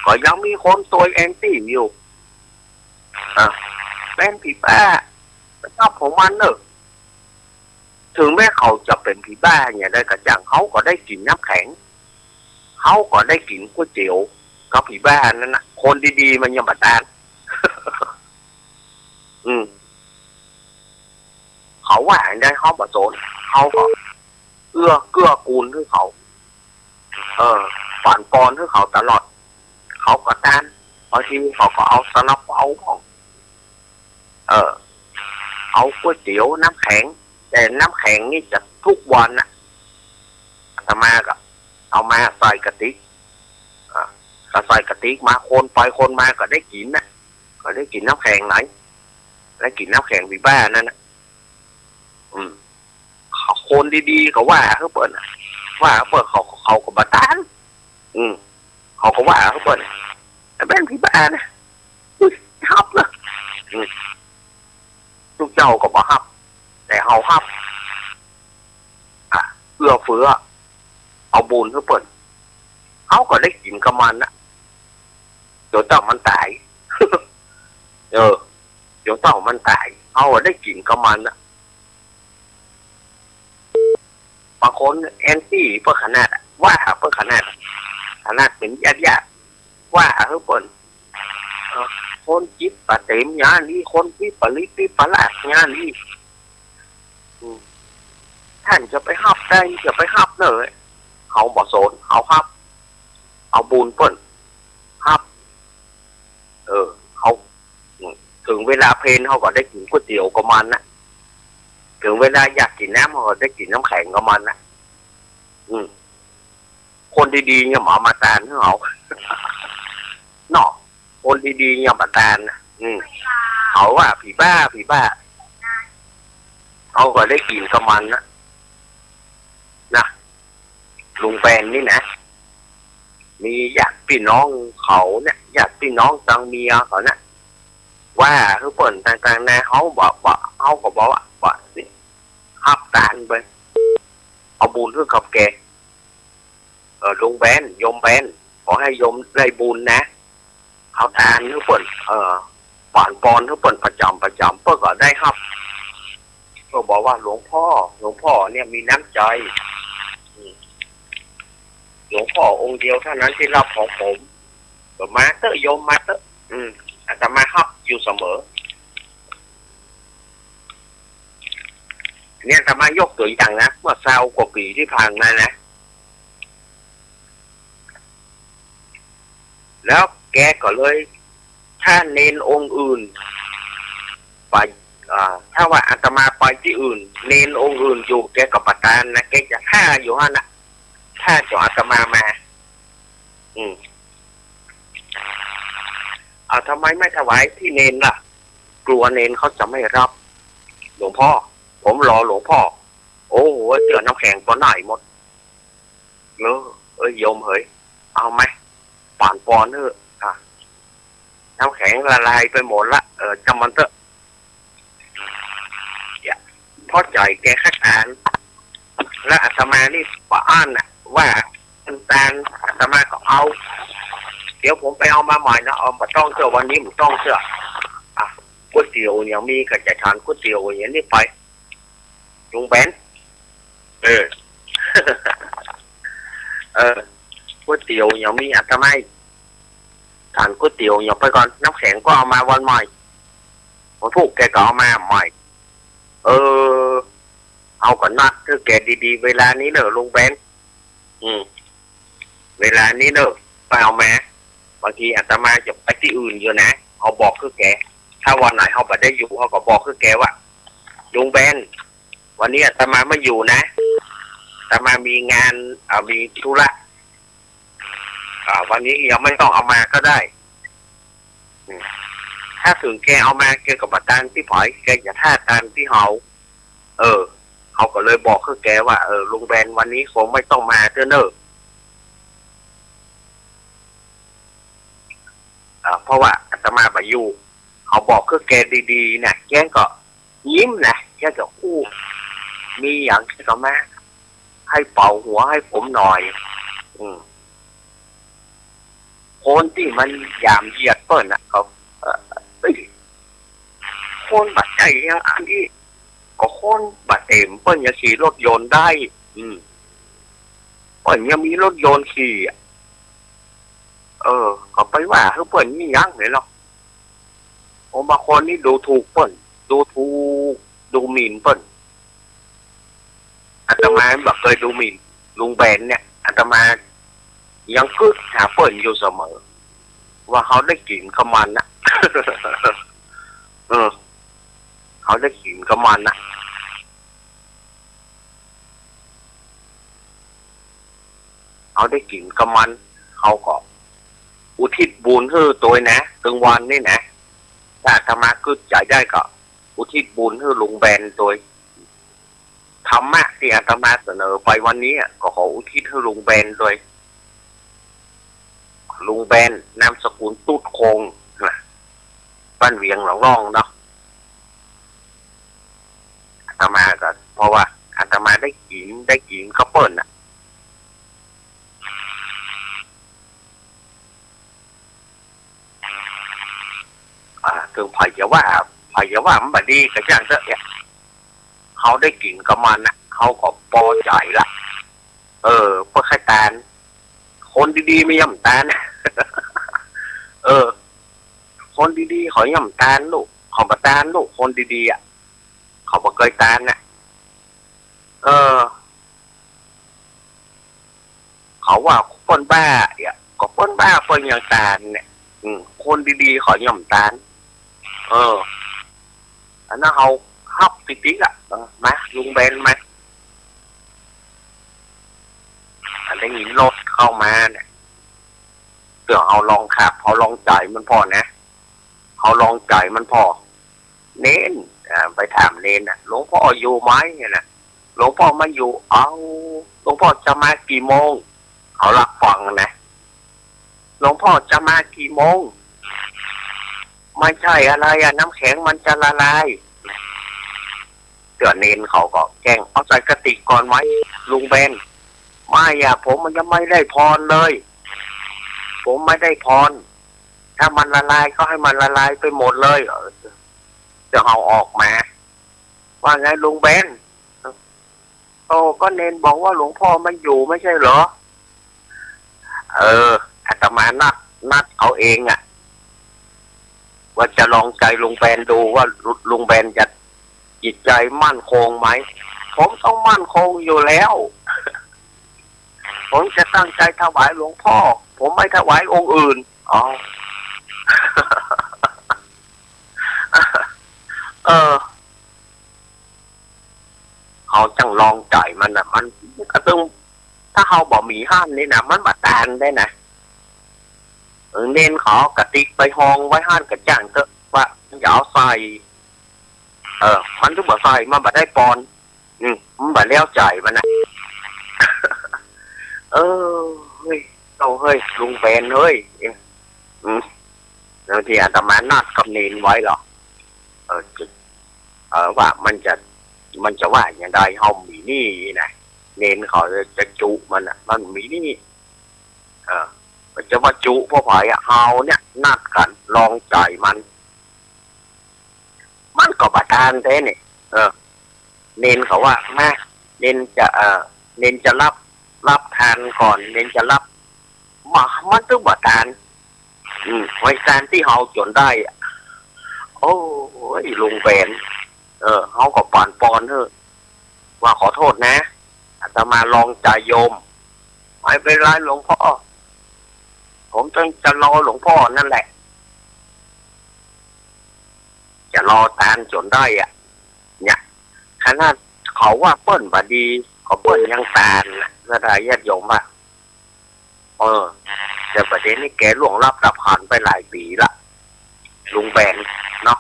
ก็ยังมีคนตัวแอนตี้อยู่เป็นผีบ้าชอบของมันถึงแม้เขาจะเป็นผีบ้าเนี่ยได้กระจ่างเขาก็ได้กินน้ำแข็งเขาก็ได้กินก๋วยเตี๋ยวกับผีบ้านั่นนะคนดีๆมันยังมาตาน เขาว่าได้เขาประสนเขาก็เกื้อกูลให้เขาฝันปอนให้เขาตลอดเขาก็ตานบางทีเขาก็เอาสลับเอาของ เอาก๋วยเตี๋ยวน้ำแข็งแต่น้ำแข็งนี่จะทุกวันนะอาตมาก็เอามาใส่กระติกก็ใส่กระติกมาคนไปคนมาก็ได้กินนะก็ได้กินน้ำแข็งไหนได้กินน้ำแข็งวีบ้านั่นนะคนดีๆก็ว่าเขาเปิดว่าเขาเปิดเขาก็บาตานเขาก็ว่าเขาเปิดแต่เป็นพี่บ้านะฮับนะลูกเจ้าก็บ่ฮับแต่เฮาฮับเอื้อเฟื้อเอาบุญเขาเปิดเขาก็ได้กินกับมันนะเดี๋ยวเต่ามันตาย เดี๋ยวเต่ามันตายเขาก็ได้กินกับมันนะบางคนแอนตี้เพื่อขนาดว่าเพื่อขนาดเป็นญาติว่าเขาเปิดคนจิตปะเต็มงานนี้คนที่ปริปิปลาดงานนี้ท่านจะไปฮับได้จะไปฮับเนอะเขาบ่สนเขาฮับเอาบุญเปิ่นฮับเขาถึงเวลาเพลนเขาก็ได้กินก๋วยเตี๋ยวกับมันนะถึงเวลาอยากกินน้ำเขาก็ได้กินน้ำแข็งกับมันนะคนดีๆเนี่ยหมอมาตานให้เขาเนาะคนดีๆเนี่ยมาตานนะเขาว่าผีบ้าเขาก็ได้กินกับมันนะลุงแปนนี่นะมีญาติพี่น้องเขาเนี่ยญาติพี่น้องตังเมียเขาเนี่ยว่าเขาเปิดต่างๆนะเขาบอกเขาก็บอกว่านี่ฮับตานไปเอาบุญเพื่อขับแกลุงแบนยมแบนขอให้ยมได้บุญนะเขาทานเขาเปิดป่านปอนเขาเปิดประจำเพื่อก็ได้ฮับก็บอกว่าหลวงพ่อเนี่ยมีน้ำใจหลวงพ่อองค์เดียวเท่านั้นที่รับของผมก็มาเตอะโยมมาเตอะอาตมาฮับอยู่เสมอเนี่ยอาตมายกตัวอย่างนะเมื่อ20 กว่าปีที่ผ่านมานะแล้วแกก็เลยถ้าเนนองค์อื่นไปถ้าว่าอาตมาไปที่อื่นเนนองค์อื่นอยู่แกก็ประทานนะแกจะฆ่าอยู่ฮะนะถ้าจะอาตมาทำไมไม่ถวายที่เนนล่ะกลัวเนนเขาจะไม่รับหลวงพ่อผมรอหลวงพ่อโอ้โหเจอน้ำแข็งตอนไหนหมดโยมเฮ้ยเอาไหมป่านปอนเถอะน้ำแข็งละลายไปหมดละจำมันเถอะพอใจแกคัดอ่านแล้วอาตมานี่ป้าอ้านน่ะว่าน้ำตาลอาตมาก็เอาเดี๋ยวผมไปเอามาใหม่นะเอามาต้องเสื้อวันนี้ผมต้องเสื้อก๋วยเตี๋ยวอย่างมีกระจายทานก๋วยเตี๋ยวอย่างนี้ไปลุงแบนก๋วยเตี๋ยวอย่างมีอาตมาทานก๋วยเตี๋ยวอย่างไปก่อนน้ำแข็งก็เอามาวันใหม่ผมถูกแกก็เอามาใหม่เอาก่อนนัดคือแกดีๆเวลานี้เนอะลุงแบนเวลานี้เนอะไปเอามาบางทีอาตมาจะไปที่อื่นอยู่นะเขาบอกคือแกถ้าวันไหนเขาไม่ได้อยู่เขาก็บอกคือแกว่าลุงแบนวันนี้อาตมาไม่อยู่นะอาตมามีงานมีธุระวันนี้ยังไม่ต้องเอามาก็ได้ถ้าถึงแกเอามาแกกับประทานที่ผอยแกจะท่าทานที่เขาเขาก็เลยบอกคือแกว่าลุงแบนวันนี้คงไม่ต้องมาเถอะเนอะเพราะว่าอาตมาไปอยู่เขาบอกคือแกดีๆนะแกก็ยิ้มนะแกก็มีอย่างที่เขามาให้เป่าหัวให้ผมหน่อยคนที่มันยามเหยียดเปิ้ลนะเขาคนบาดใจอย่างอันนี้ก็คนบาดเต็มเปิ้ลยังขี่รถยนต์ได้เปิ้ลยังมีรถยนต์ขี่ก็ไปว่าเปิ้ลนี่ยังเลยหรอกผมบางคนนี่ดูถูกเปิ้ลดูถูกดูหมิ่นเปิ้ลอาตมาแบบเคยดูหมิ่นลุงแบนเนี่ยอาตมายังกึศหาเปิ้ลอยู่เสมอว่าเขาได้กินขมันนะ เขาได้กินกับมันนะเขาได้กินกับมันเขาก็อุทิศบุญให้ตัวนะถึงวันนี่นะถ้าอาตมาก็ใจได้ก็อุทิศบุญให้ลุงแบนตัวธรรมะที่อาตมาเสนอไปวันนี้ก็ขออุทิศให้ลุงแบนโดยลุงแบนนามสกุลตุ๊ดคงนะบ้านเวียงหลองร่องเนาะอาตมาก็เพราะว่าอาตมาได้กินข้าวเปิ้ลนะถึงพยาว่ามันบดีก็ช่างเถอะเนี่ยเขาได้กินกับมันนะเขาก็พอใจละเพื่อให้ตานคนดีๆไม่ย่ำตาน คนดีๆเขาย่ำตานลูกเขาบะตานลูกคนดีๆเขาบ่เคยตานน่ะเขาว่าคนบ้าก็คนบ้าคนอย่างตานเนี่ยคนดีๆเขาย่ำตานอันนั้นเขาฮับติ๊กมาลุงเบนมาอันนี้รถเข้ามาเนี่ยเดี๋ยวเอาลองขับเขาลองจ่ายมันพอนะเขาลองจ่ายมันพอเน้นไปถามเน้นน่ะหลวงพ่ออยู่ไหมเนี่ยนะหลวงพ่อไม่อยู่เอาหลวงพ่อจะมากี่โมงเขารับฟังนะหลวงพ่อจะมากี่โมงไม่ใช่อะไรน้ำแข็งมันจะละลายเดี๋ยวเน้นเขาก็แกล้งเอาใส่กระติกก่อนไหมลุงเบนไม่ผมมันยังไม่ได้พรเลยผมไม่ได้พรถ้ามันละลายก็ให้มันละลายไปหมดเลยจะเอาออกมาว่าไงลุงเบนก็เน้นบอกว่าหลวงพ่อไม่อยู่ไม่ใช่เหรออาตมานัดเอาเองว่าจะลองใจลุงเบนดูว่าลุงเบนจะจิตใจมั่นคงไหมผมต้องมั่นคงอยู่แล้วผมจะตั้งใจถวายหลวงพ่อผมไม่ถวายองค์อื่นเขาจังลองใจมันมันก็ต้องถ้าเขาบอกมีห้ามนี่นะมันมาตานได้นะเน้นขอกระติกไปห้องไว้ห้านกระจ่างเถอะว่าอย่าเอาใส่มันทุกบ่ใส่มันบ่ได้ปอนมันบ่แล้วใจมันนะเฮ้ยลุงเบนเฮ้ยแล้วที่อาตมานัดกับเนนไว้หรอว่ามันจะว่าอย่างไรเฮามีนี่นะเนนเขาจะจุมันมีนี่มันจะว่าจุเพราะไผ่เฮาเนี่ยนัดกันลองใจมันก็บาทานแท้เนี่ยเนนเขาว่าแม่เนนจะรับทานก่อนเนนจะรับมันต้องบาทานไว้การที่เฮาจนได้โอ้ยลุงเบนเฮาก็ปอนเถอะว่าขอโทษนะอาตมาลองใจโยมไม่เป็นไรหลวงพ่อผมจะรอหลวงพ่อนั่นแหละจะรอตานจนได้เนี่ยขนาดเขาว่าเปิ้ลบดีเขาเปิ้ลยังตานนะได้ญาติโยมป่ะแต่ประเด็นนี้แกล่วงลับดับผ่านไปหลายปีละลุงแบนเนาะ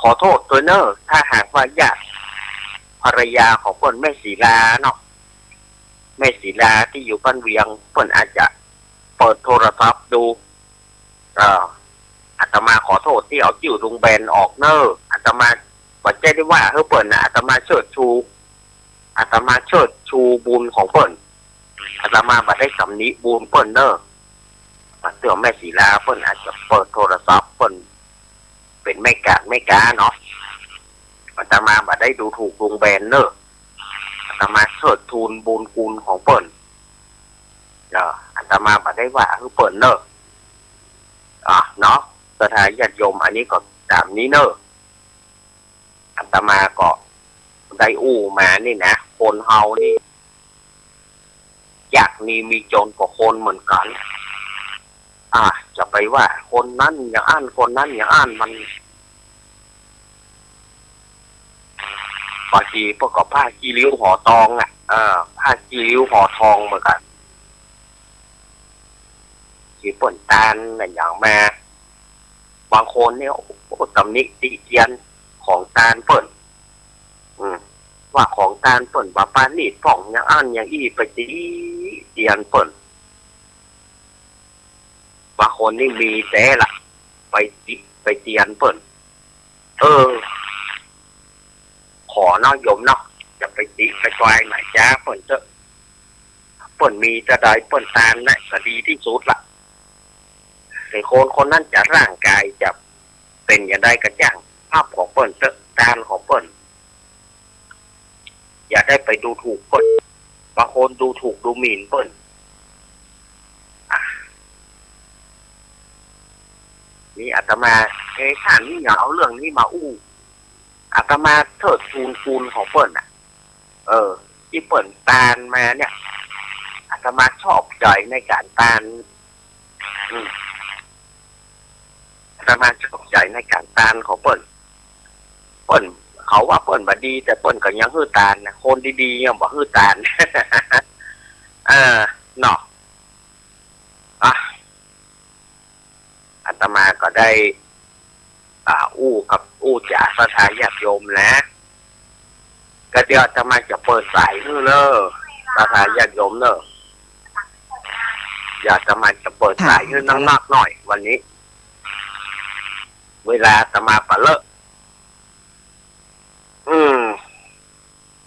ขอโทษตัวเนอร์ถ้าหากว่าญาติภรรยาของเปิ้ลแม่ศิลาเนาะแม่ศิลาที่อยู่บ้านเวียงเปิ้ลอาจจะเปิดโทรศัพท์ดูอาตมาขอโทษที่เอาจิ้วลุงแบนออกเนอร์อาตมาปัจจัยได้ว่าเปิ้ลอาตมาเชิดชูบุญของเปิ้ลอาตมาบัดได้สำนิบุญเปิ้ลเนอร์เตือนแม่ศิลาเปิ้ลอาจจะเปิดโทรศัพท์เปิ้ลเป็นไม่กาเนาะอาตมาบัดได้ดูถูกลุงแบนเนอร์อาตมาเชิดทูลบุญคุณของเปิ้ลอาตมาบัดได้ว่าเปิ้ลเนอร์เนาะสถานญาติโยมอันนี้ก็ตามนี้เนออาตมาก็ได้มานี่นะคนเฮานี่อยากมีจนกว่าคนเหมือนกันจะไปว่าคนนั้นอย่างอ่านคนนั้นอย่างอ่าน บางทีพวกก็ผ้าขี้ริ้วห่อตองอ่ะผ้าขี้ริ้วห่อทองเหมือนกันที่ป่นตาลอะไรอย่างมาบางคนเนี่ยโอ้โหตำหนิติเตียนของตาลเปิ่นว่าของตาลเปิ่นว่าปานีดผ่องอย่างอันอย่างอี้ไปตีเตียนเปิ่นบางคนนี่มีแต่ละไปเตียนเปิ่นขอเนาะโยมเนาะจะไปตีไปตายไหนจ้าเปิ่นเจอเปิ่นมีจะได้เปิ่นตาลน่ะก็ดีที่สุดละแต่คนนั้นจะร่างกายจะเป็นอย่างไรก็ย่างภาพของเปิ่นเจอตาลของเปิ่นอย่าได้ไปดูถูกเปิ่นบางคนดูถูกดูหมิ่นเปิ่นนี่อาตมาท่านนี่อย่าเอาเรื่องนี้มาอู้อาตมาเทิดทูนคุณของเปิ่นที่เปิ่นตาลมาเนี่ยอาตมาชอบใจในการตาลอาตมาชอบใจในการตาลของเปิ่นเขาว่าเปิ่นบดีแต่เปิ่นก็ยังฮื้อตาลนะคนดีๆยังบอกฮื้อตาลเนาะอาตมาก็ได้อู้จากสถานญาติโยมนะก็เดี๋ยวอาตมาจะเปิดสายให้เลยสถานญาติโยมเนอะอยากจะมาจะเปิดสายให้นักๆหน่อยวันนี้เวลาอาตมาปะเลอะ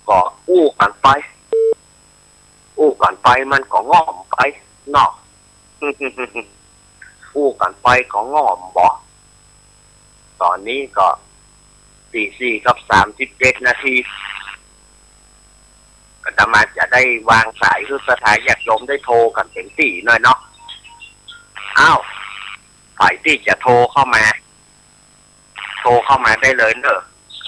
ก็อู้กันไปมันก็ง่อมไปเนาะอู้กันไปก็ง่อมบอกตอนนี้ก็4:37 นาทีอาตมาจะได้วางสายคือสถานญาติโยมได้โทรกันเต็มที่หน่อยเนาะฝ่ายที่จะโทรเข้ามาได้เลยเนอะ083761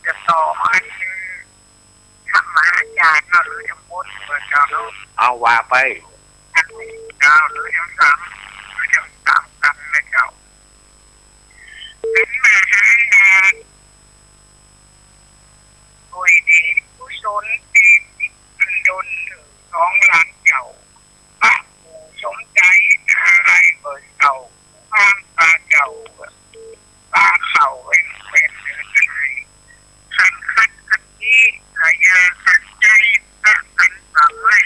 จะต่อให้ธรรมอาจารย์หรือจะพูดเปิดเจ้าเนาะเอาว่าไปเจ้าหรือจะสามกันนะเจ้าเป็นมาหางานโดยดีผู้ชนที่อันดนถึง2 ล้านเจ้าป้าผู้สมใจอะไรเปิดเจ้าข้างตาเจ้าตาเข่าเป็นเดินไทยคันนี้ขยาคันใจคันตะไคร้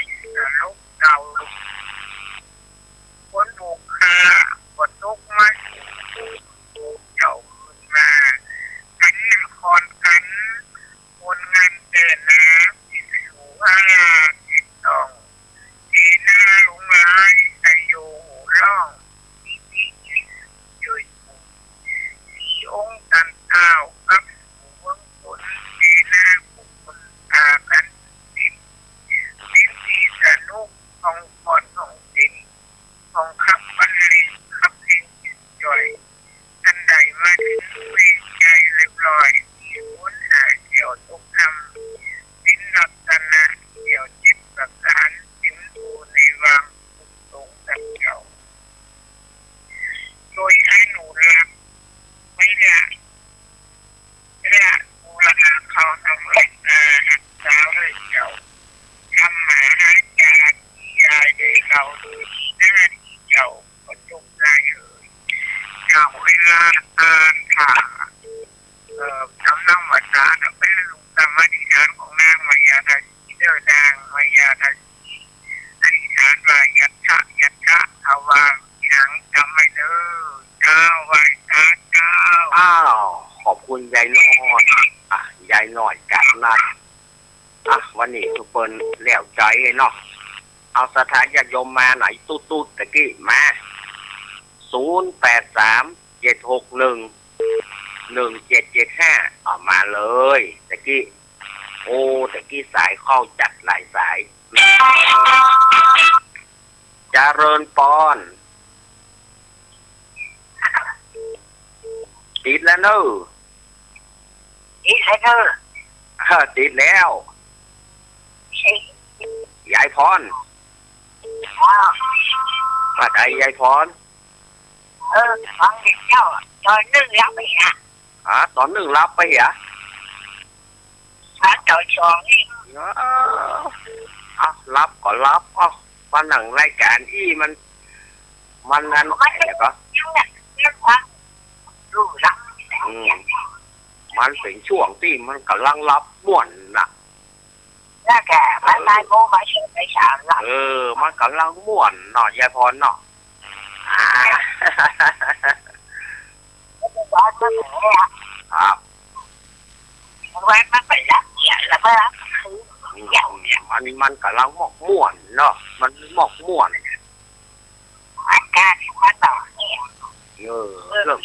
ลูกเก่าคนบุกคาบนทุกมาเจ้าขึ้นมากันคอนกันคนงานเดินน้ำที่สู่ที่ต้องที่หน้าลุงร้ายแต่อยู่ร่องยืนที่องค์กันเท้ากับหัวคนที่หน้าบุคคลตากันดินที่สนุกของคนของดินของขับบรรลิขับเองจ่อยทันใดมาถึงเวใจเรียบร้อยมีวุ้นหาเกี่ยวทุกคำดินหลักกันนะเกี่ยวจิตประการถึงดูในวังตรงกันเก่าโดยให้หนูรับไม่ได้บูรณาเขาทำเล็กหักสาวเลยเจ้าทำหมาหาจานยายได้เราดูหน้าที่เจ้าก็จงได้เจ้าเวลาอ่านข่าวจำนำวัฒนะเป็นลุงตามอธิษฐานของนางมายาทาสีเดินนางมายาทาสีอธิษฐานว่ายัตถะเอาวางยังจำไม่เลยเจ้าไว้เจ้าขอบคุณยายน้อยยายน้อยกันนัดวันนี้ทุกคนเลี้ยวใจเนาะเอาสถานญาติโยมมาไหนตุ๊ดตะกี้มา0837611775เอามาเลยตะกี้ตะกี้สายเข้าจัดหลายสายเจริญปอน ติดแล้วเนอะ อีใครเธอ ติดแล้วยายพรว่าไงยายพร ฟังเจ้าตอนนึงรับไปฮะ ตอนหนึ่งรับไปเหรอ ถ้าตอนสองนี่ รับก็รับมาหนังรายการมันนั้นแต่ก็ ยังเนี่ยยังฟังรู้รับ มันเป็นช่วงที่มันกำลังรับม่วนน่ะ แล้วแกมันนายโมมาเชื่อไปฉากรับ มันกำลังม่วนเนาะยายพรเนาะ ตอนนั้นเนี่ย ครับ วันมันไปรับเนี่ยแล้วก็รับคืออย่างเนี่ย มันกำลังหมอกม่วนเนาะมันหมอกม่วน อาการมันต่อเนี่ย เริ่ม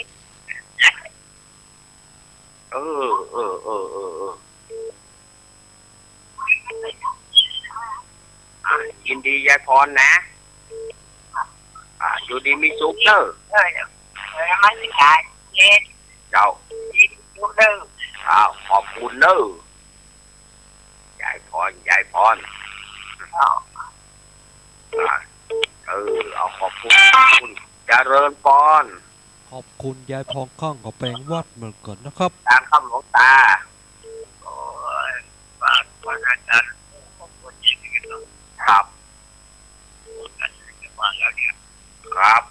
ยินดียายพรนะอยู่ดีมีสุขเนอะ มันการเย็น เจ้า ดูเด้อ ขอบคุณเนอะยายพรเอาขอบคุณเจริญพร ขอบคุณยายพองข้างกับแปลงวัดเหมือนกันนะครับ ตามคำหลวงตา โอ้ยบ้านวันอาจารย์ผมคนจริงกันเนาะ ครับ กันจะมาแล้วเนี่ย ครับ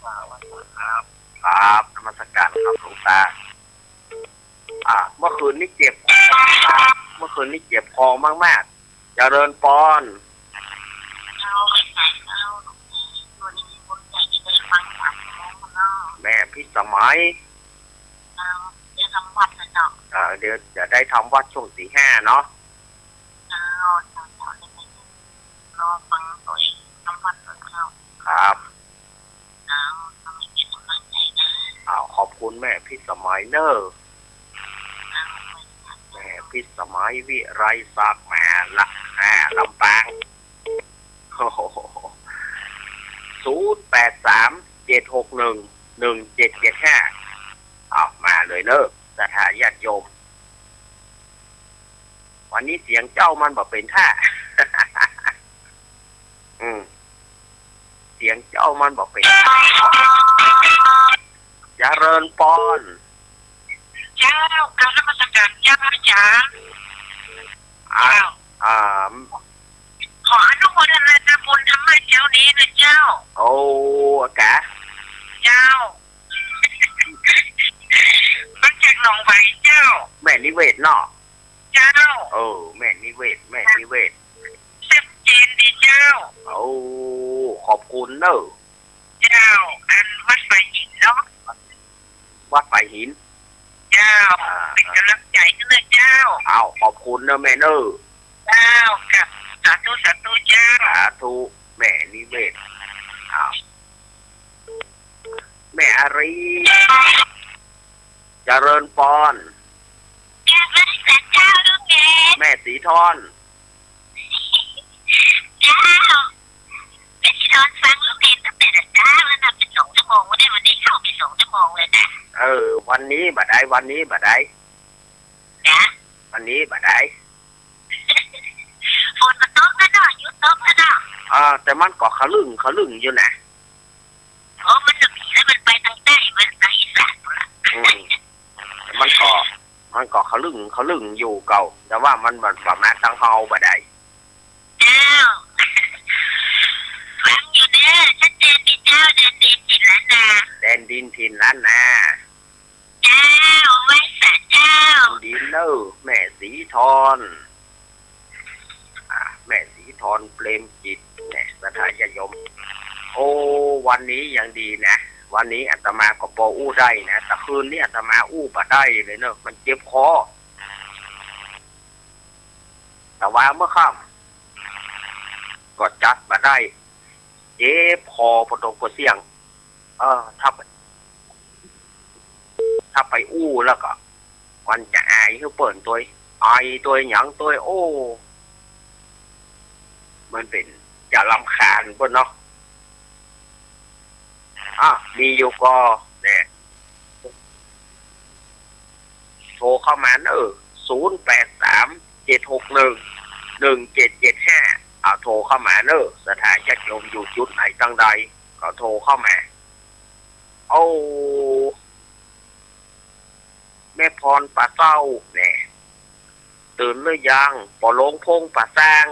มาวันครับ ครับนมัสการครับหลวงตาเมื่อคืนนี้เจ็บคอมากๆเจริญพร เอาตัวนี้คนใหญ่จะได้ฟังความของเนาะ แม่พิสมัย เอาจะทำวัดนะเนาะ เดี๋ยวจะได้ทำวัดช่วงตีห้าเนาะ เอาจะรอฟังตัวเองทำวัดก่อนเข้า ครับ เอาทำให้เป็นกำลังใจนะ ขอบคุณแม่พิสมัยเนอะ เอา แม่พิสมัยวิไรศักดิ์แม่ละลำปาง083-761-1775มาเลยเนอะสถาญาติโยม วันนี้เสียงเจ้ามันบอกเป็นท่า เสียงเจ้ามันบอกเป็นท่าเจริญพร เจ้าการนมัสการเจ้าจ๋า ขออนุโมทนาบุญธรรมะเจ้านี้นะเจ้า โอ้กะ เจ้า มันจากหนองใบเจ้า แม่นิเวศเนาะ เจ้า แม่นิเวศเซฟเจนดีเจ้า ขอบคุณเนอะ เจ้า อันวัดไฟหินเนาะ วัดไปหิน เจ้า เป็นกำลังใจกันเลยเจ้า ขอบคุณเนอะแม่เนอะ เจ้ากับสาธุเจ้า สาธุแม่นิเวศแม่อารีเจริญพร แกไม่ได้เจ้าลูกเอ๋ แม่สีทอน เจ้าเป็นที่นอนฟังลูกเอ๋ตั้งแต่เช้าแล้วนะเป็น2 ชั่วโมงวันนี้เข้าไป2 ชั่วโมงเลยนะ วันนี้บัดได้ นะ วันนี้บัดได้ ฝนมันตกแล้วเนาะหยุดตกแล้วเนาะ แต่มันก็ขลึงอยู่นะ โอ้มันจะมีแล้วมันไปทางใต้มันไปอีสานหมดละ มันก็ขลึงอยู่เก่า แต่ว่ามันประมาณตั้งเฮาบัดได้ เจ้าฟังอยู่เด้อชัดเจนดีเจ้าแดนดินถิ่นล้านนา แดนดินถิ่นล้านนา เจ้าไว้สาเจ้า ดินเนอร์แม่สีทอน แม่สีทอนเปรมจิตเนี่ยสถานยม วันนี้ยังดีนะ วันนี้อาตมาก็พออู้ได้นะแต่คืนนี้อาตมาอู้บ่ได้เลยเนอะมันเจ็บคอแต่ว่าเมื่อค่ำก็จัดมาได้ เจ็บคอพอตรงก็เสียงถ้าไปอู้แล้วก็มันจะอายคือเปิ่นตัวไอตัวหยังตัวมันเป็นจะรำคาญเพิ่นเนาะมีอยู่ก็เนี่ย โทรเข้ามาเนอะ0837611775เอาโทรเข้ามาเนอะสถานญาติโยมอยู่จุดไหนตั้งใดก็โทรเข้ามาโอ้แม่พรป่าเศร้าเนี่ยตื่นหรือยังปอลงพงป่าสร้าง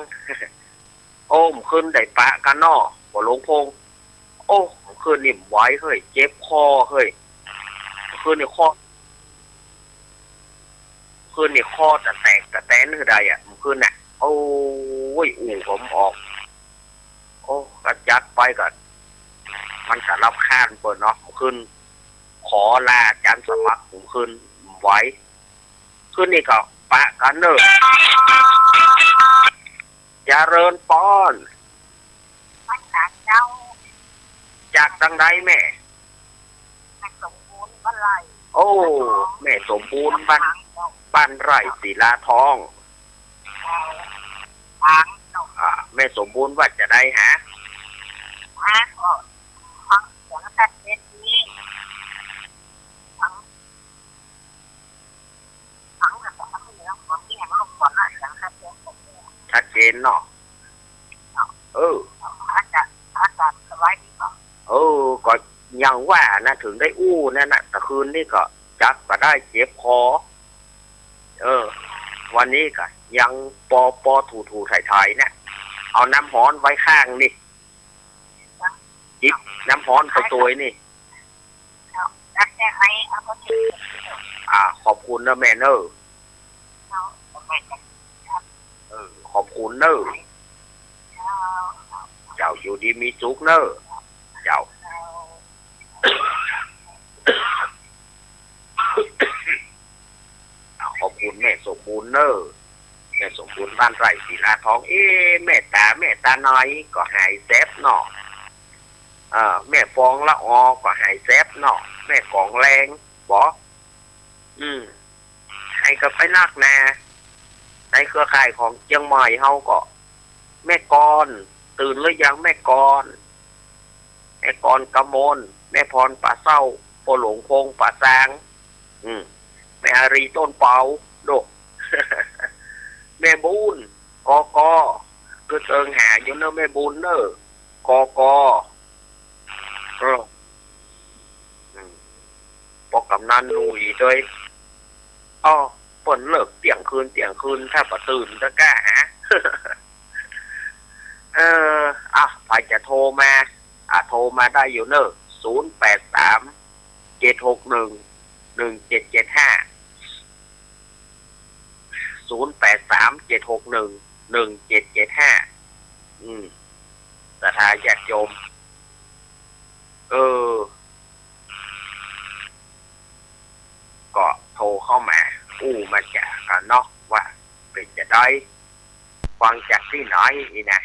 โอ้มขึ้นได้ปะกันนอปอลงพงโอ้คืนนิ่มไว้เฮ้ยเจ็บคอเฮ้ยคืนนี่คอแต่แตกแต่แตนคือใดอ่ะคืนน่ะโอ้ยอู่ผมออกโอ้กระจัดไปก่อนมันจะรับข้านเปิดเนาะคืนขอลาอาจารย์สมัครผมคืนไว้คืนนี่ก็ปะกันเนอะเจริญปอน มันจากเจ้า จากทางใดแม่ มันสมบูรณ์เมื่อไหร โอ้แม่สมบูรณ์บ้านไร่ศิลาทอง ทางเจ้า แม่สมบูรณ์ว่าจะได้หา ทางก็ฟังเสียงตัดเส้นนี้ฟังแต่ฟังเหนือผมที่เห็นว่าผมก่อนหน้าเสียงตัดเส้นผมเนี่ย ชัดเจนเนาะเออ อาจารย์สบายดีป่ะ ก็ยังว่านะถึงได้อู้นั่นนะแต่คืนนี่ก็จักก็ได้เจ็บคอวันนี้ก็ยังปอถูถ่ายนะเอาน้ำฮ้อนไว้ข้างนี่จิบน้ำฮ้อนไปตัวนี่ รักแค่ให้เอาก็ที่ ขอบคุณนะแม่เนอ เราไม่ได้ ขอบคุณเนอเจ้าอยู่ดีมีสุขเนอเจ้า ขอบคุณแม่สมบูรณ์เนอแม่สมบูรณ์บ้านไร่ศิลาทองแม่ตาน้อยก็หายแซบเนาะแม่ฟองละออก็หายแซบเนาะแม่กองแรงบอกให้ก็ไปนักนาในเครือข่ายของเชียงใหม่เฮาก็แม่กรตื่นหรือยังแม่กรกำมลแม่พรป่าเศร้าปอหลงพงป่าซางแม่อารีต้นเปาโด แม่บุญกคือเติงหาอยู่เนอะแม่บุญเนอะกปอกกำนันลุยด้วยเปิดเลิกเตียงคืนถ้าประตื่นจะกล้าหา ใครจะโทรมาโทรมาได้อยู่เนอะ0837611775 0837611775ศรัทธาญาติโยมก็โทรเข้ามามาจากกันเนาะว่าเป็นจะได้ฟังจากที่ไหนนี่นะ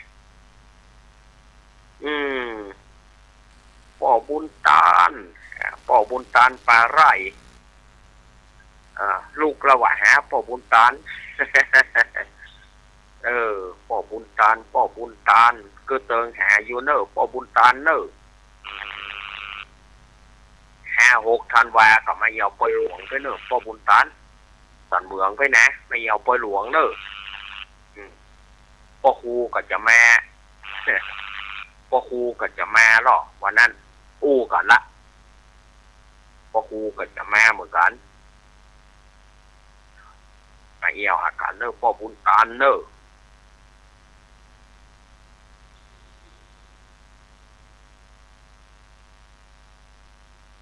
ป่อบุญตาลปลาไร่ลูกระหว่างหาป่อบุญตาล ป่อบุญตาลก็เติงหาอยู่เนอะป่อบุญตาลเนอะ5-6 ธันวาก็มาเอาปล่อยหลวงไปเนอะป่อบุญตาลสันเมืองไปนะไม่เอาปล่อยหลวงเนอะป่อครูก็จะมา ป่อครูก็จะมาหรอกวันนั้นกันละป่อครูก็จะมาเหมือนกันไปเอี่ยวหากันเนอะป่อบุญตาลเนอะ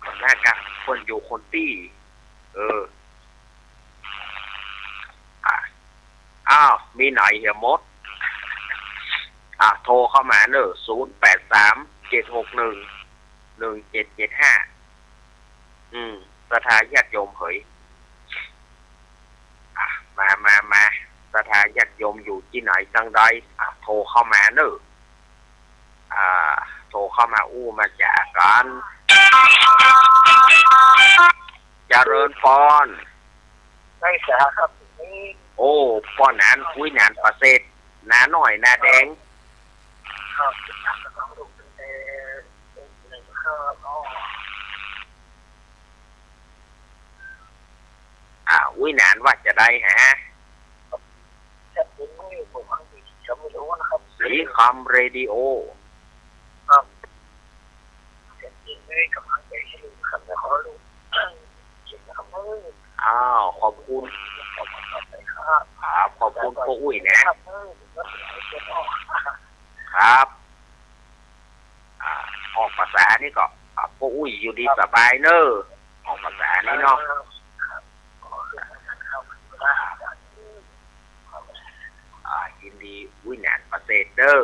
คนแรกอะคนอยู่คนตี้มีไหนเหี่ยมดโทรเข้ามาเนอะ0837611775ศรัทธาญาติโยมเผยมาศรัทธาญาติโยมอยู่ที่ไหนจังใดโทรเข้ามาเนอะโทรเข้ามามาจากกันเจริญพร ได้สาครับนี่ ป้อนานคุยนานประเสริฐนาหน่อยนาแดง ครับต้องดูหนึ่งข้อ วิ อุ้ยนานว่าจะได้ฮะ จะเป็นไม่ผมอังกฤษจะไม่รู้นะครับ สีคำเรดิโอ จะจริงไม่กำลังใจให้ดูครับแล้วเขาดูเขียนนะครับ อ้าวขอบคุณ ครับขอบคุณพ่ออุ้ยนะครับ ออกภาษานี่ก็พ่ออุ้ยอยู่ดีสบายเนอะออกภาษานี่เนาะยินดีอุ้ยหนานประเสริฐเด้อ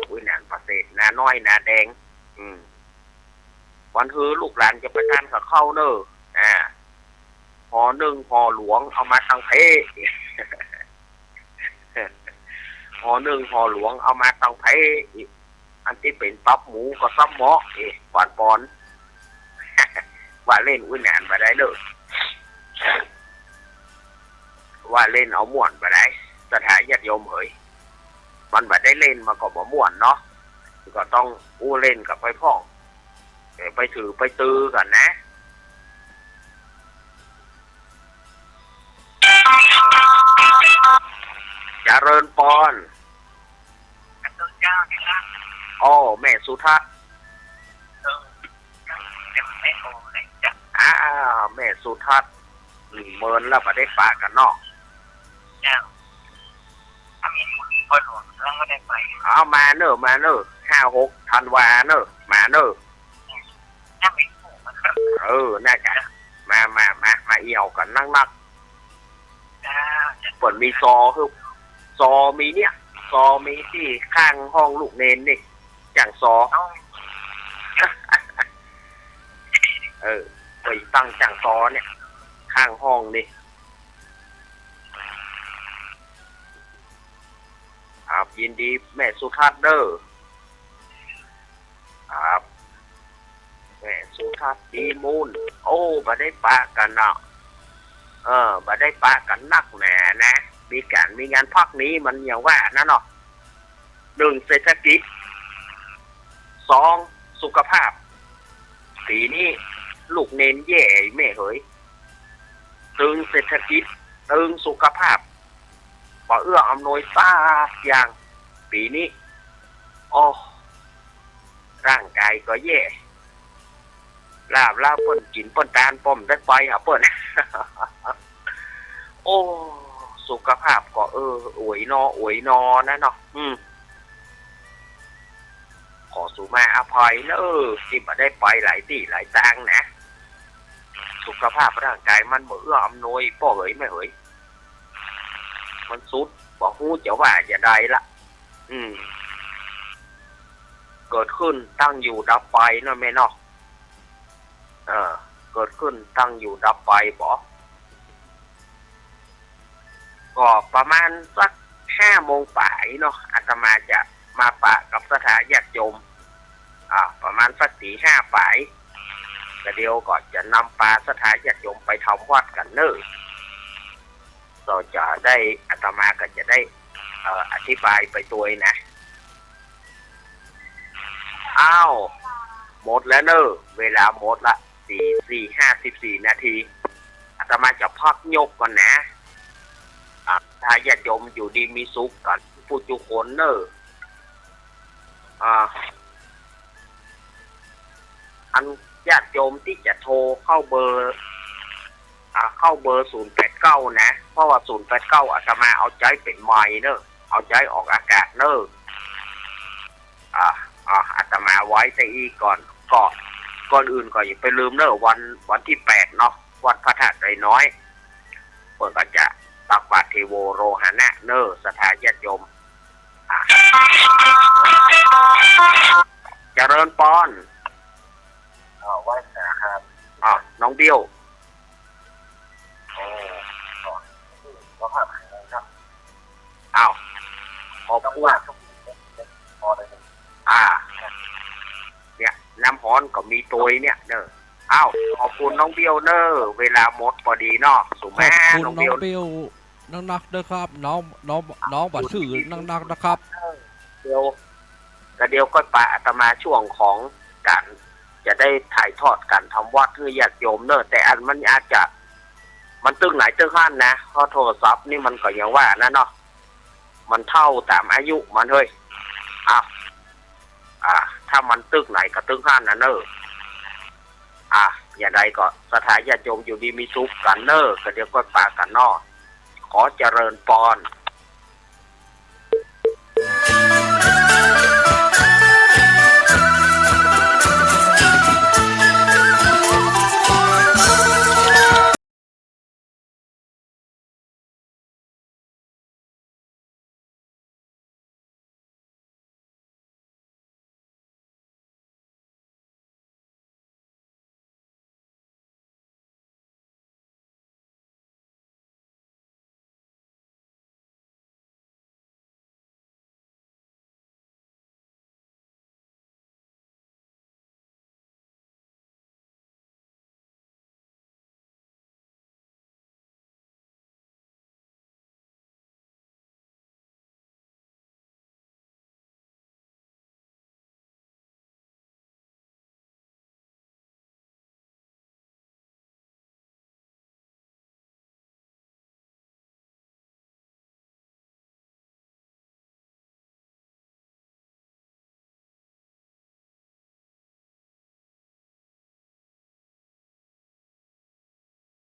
อุ้ยหนานประเสริฐนาน้อยนาแดงวันฮือลูกหลานจะไปทานกับเข้าเนอะหอหนึ่งหอหลวงเอามาทางเพหอหนึ่งหอหลวงเอามาทางเพอันที่เป็นปั๊บหมูก็ซับหม้อหวานปอนว่าเล่นอุ้ยหนานมาได้เลยว่าเล่นเอาม่วนมาได้สถานญาติโยมเอ๋ยมันมาได้เล่นมาก็บ่ม่วนเนาะก็ต้องอู้เล่นกับไปพ่องไปถือไปตื้อกันนะเจริญปอนต้นเจ้าเนี่ยนะ อ๋อแม่สุทัศน์ ยังไม่โอ้เลยจ้ะ แม่สุทัศน์เมินแล้วมาได้ปะกันเนาะ เจ้าถ้ามีคนหลวงแล้วก็ได้ไป เอามาเนอะ5-6 ธันวาเนอะมาเนอะ ถ้าไม่ถูกนะครับ น่าจะมาเอี่ยวกันนักๆเปิดมีซอคือซอมีเนี่ยซอมีที่ข้างห้องลูกเนนนี่อย่างซอไปตั้งจังซอเนี่ยข้างห้องนี่ครับยินดีแม่สุทัศน์เด้อครับแม่สุทัศน์ดีมูลโอ้มาได้ปะกันเนาะมาได้ปะกันนักแหน่นะมีงานพักนี้มันอย่างว่านั่นเนาะ1เศรษฐกิจ2สุขภาพปีนี้ลูกเน้นแย่แม่เฮ้ยตึงเศรษฐกิจตึงสุขภาพบ่เอื้ออำนวยซาอย่างปีนี้ร่างกายก็แย่ลาบเปิ้นกินเปิ้นตาลป้อมได้ไปเปิ้น สุขภาพก็อวยนอนะเนาะขอสุมาอภัยเนอะที่มาได้ไปหลายที่หลายทางนะสุขภาพร่างกายมันบ่เอื้ออำนวยป่อเอ๋ยแม่เอ๋ยมันสุดบอกฮู้จะว่าจะได้ละเกิดขึ้นตั้งอยู่ดับไปเนาะแม่เนาะเกิดขึ้นตั้งอยู่ดับไปบ่ก็ประมาณสัก5 โมงป่ายเนาะอาตมาจะมาปะกับสถานญาติโยมประมาณสัก 4-5 ป่ายแต่เดียวก็จะนำปลาสถานญาติโยมไปทำวัดกันเนอะเราจะได้อาตมาก็จะได้อธิบายไปตัวนะหมดแล้วเนอะเวลาหมดละ54 นาทีอาตมาจะพักยกก่อนนะถ้าญาติโยมอยู่ดีมีสุขกันผู้ทุกคนเนอะอันญาติโยมที่จะโทรเข้าเบอร์089นะเพราะว่า089อาตมาเอาใจเป็นไมค์เนอะเอาใจออกอากาศเนอะอาตมาไว้แต่อีก่อนอื่นก็อย่าไปลืมเนอะวันที่8เนาะวันพระธาตุไตรน้อยเปิดก็จะตักบาตรเทโวโรหณะเนอะสถานญาติโยมเจริญปอนไหว้นะครับ น้องเบี้ยวก็ผ่านครับ ขอบคุณพอเลยเนี่ยน้ำฮ้อนก็มีตัวเนี่ยเนอะขอบคุณน้องเบี้ยวเนอะเวลาหมดพอดีเนาะสุแม่ ขอบคุณ น้ น้ อ อง ง เบี้ยว เบลนักๆด้วยครับน้องบัตรสื่อนักๆนะครับเดี๋ยวก็ปะอาตมาช่วงของการ จะได้ถ่ายทอดการทำวัดให้ญาติโยมเนอะแต่อันมันอาจจะมันตึกไหนตึกห้านนะเพราะโทรศัพท์นี่มันก็ยังว่านะเนาะมันเท่าตามอายุมันเฮ้ยถ้ามันตึกไหนก็ตึกห้านนะเนอะอย่าใดก็สถานญาติโยมอยู่ดีมีสุขกันเนอะก็เดี๋ยวก็ปากันเนอะขอเจริญพร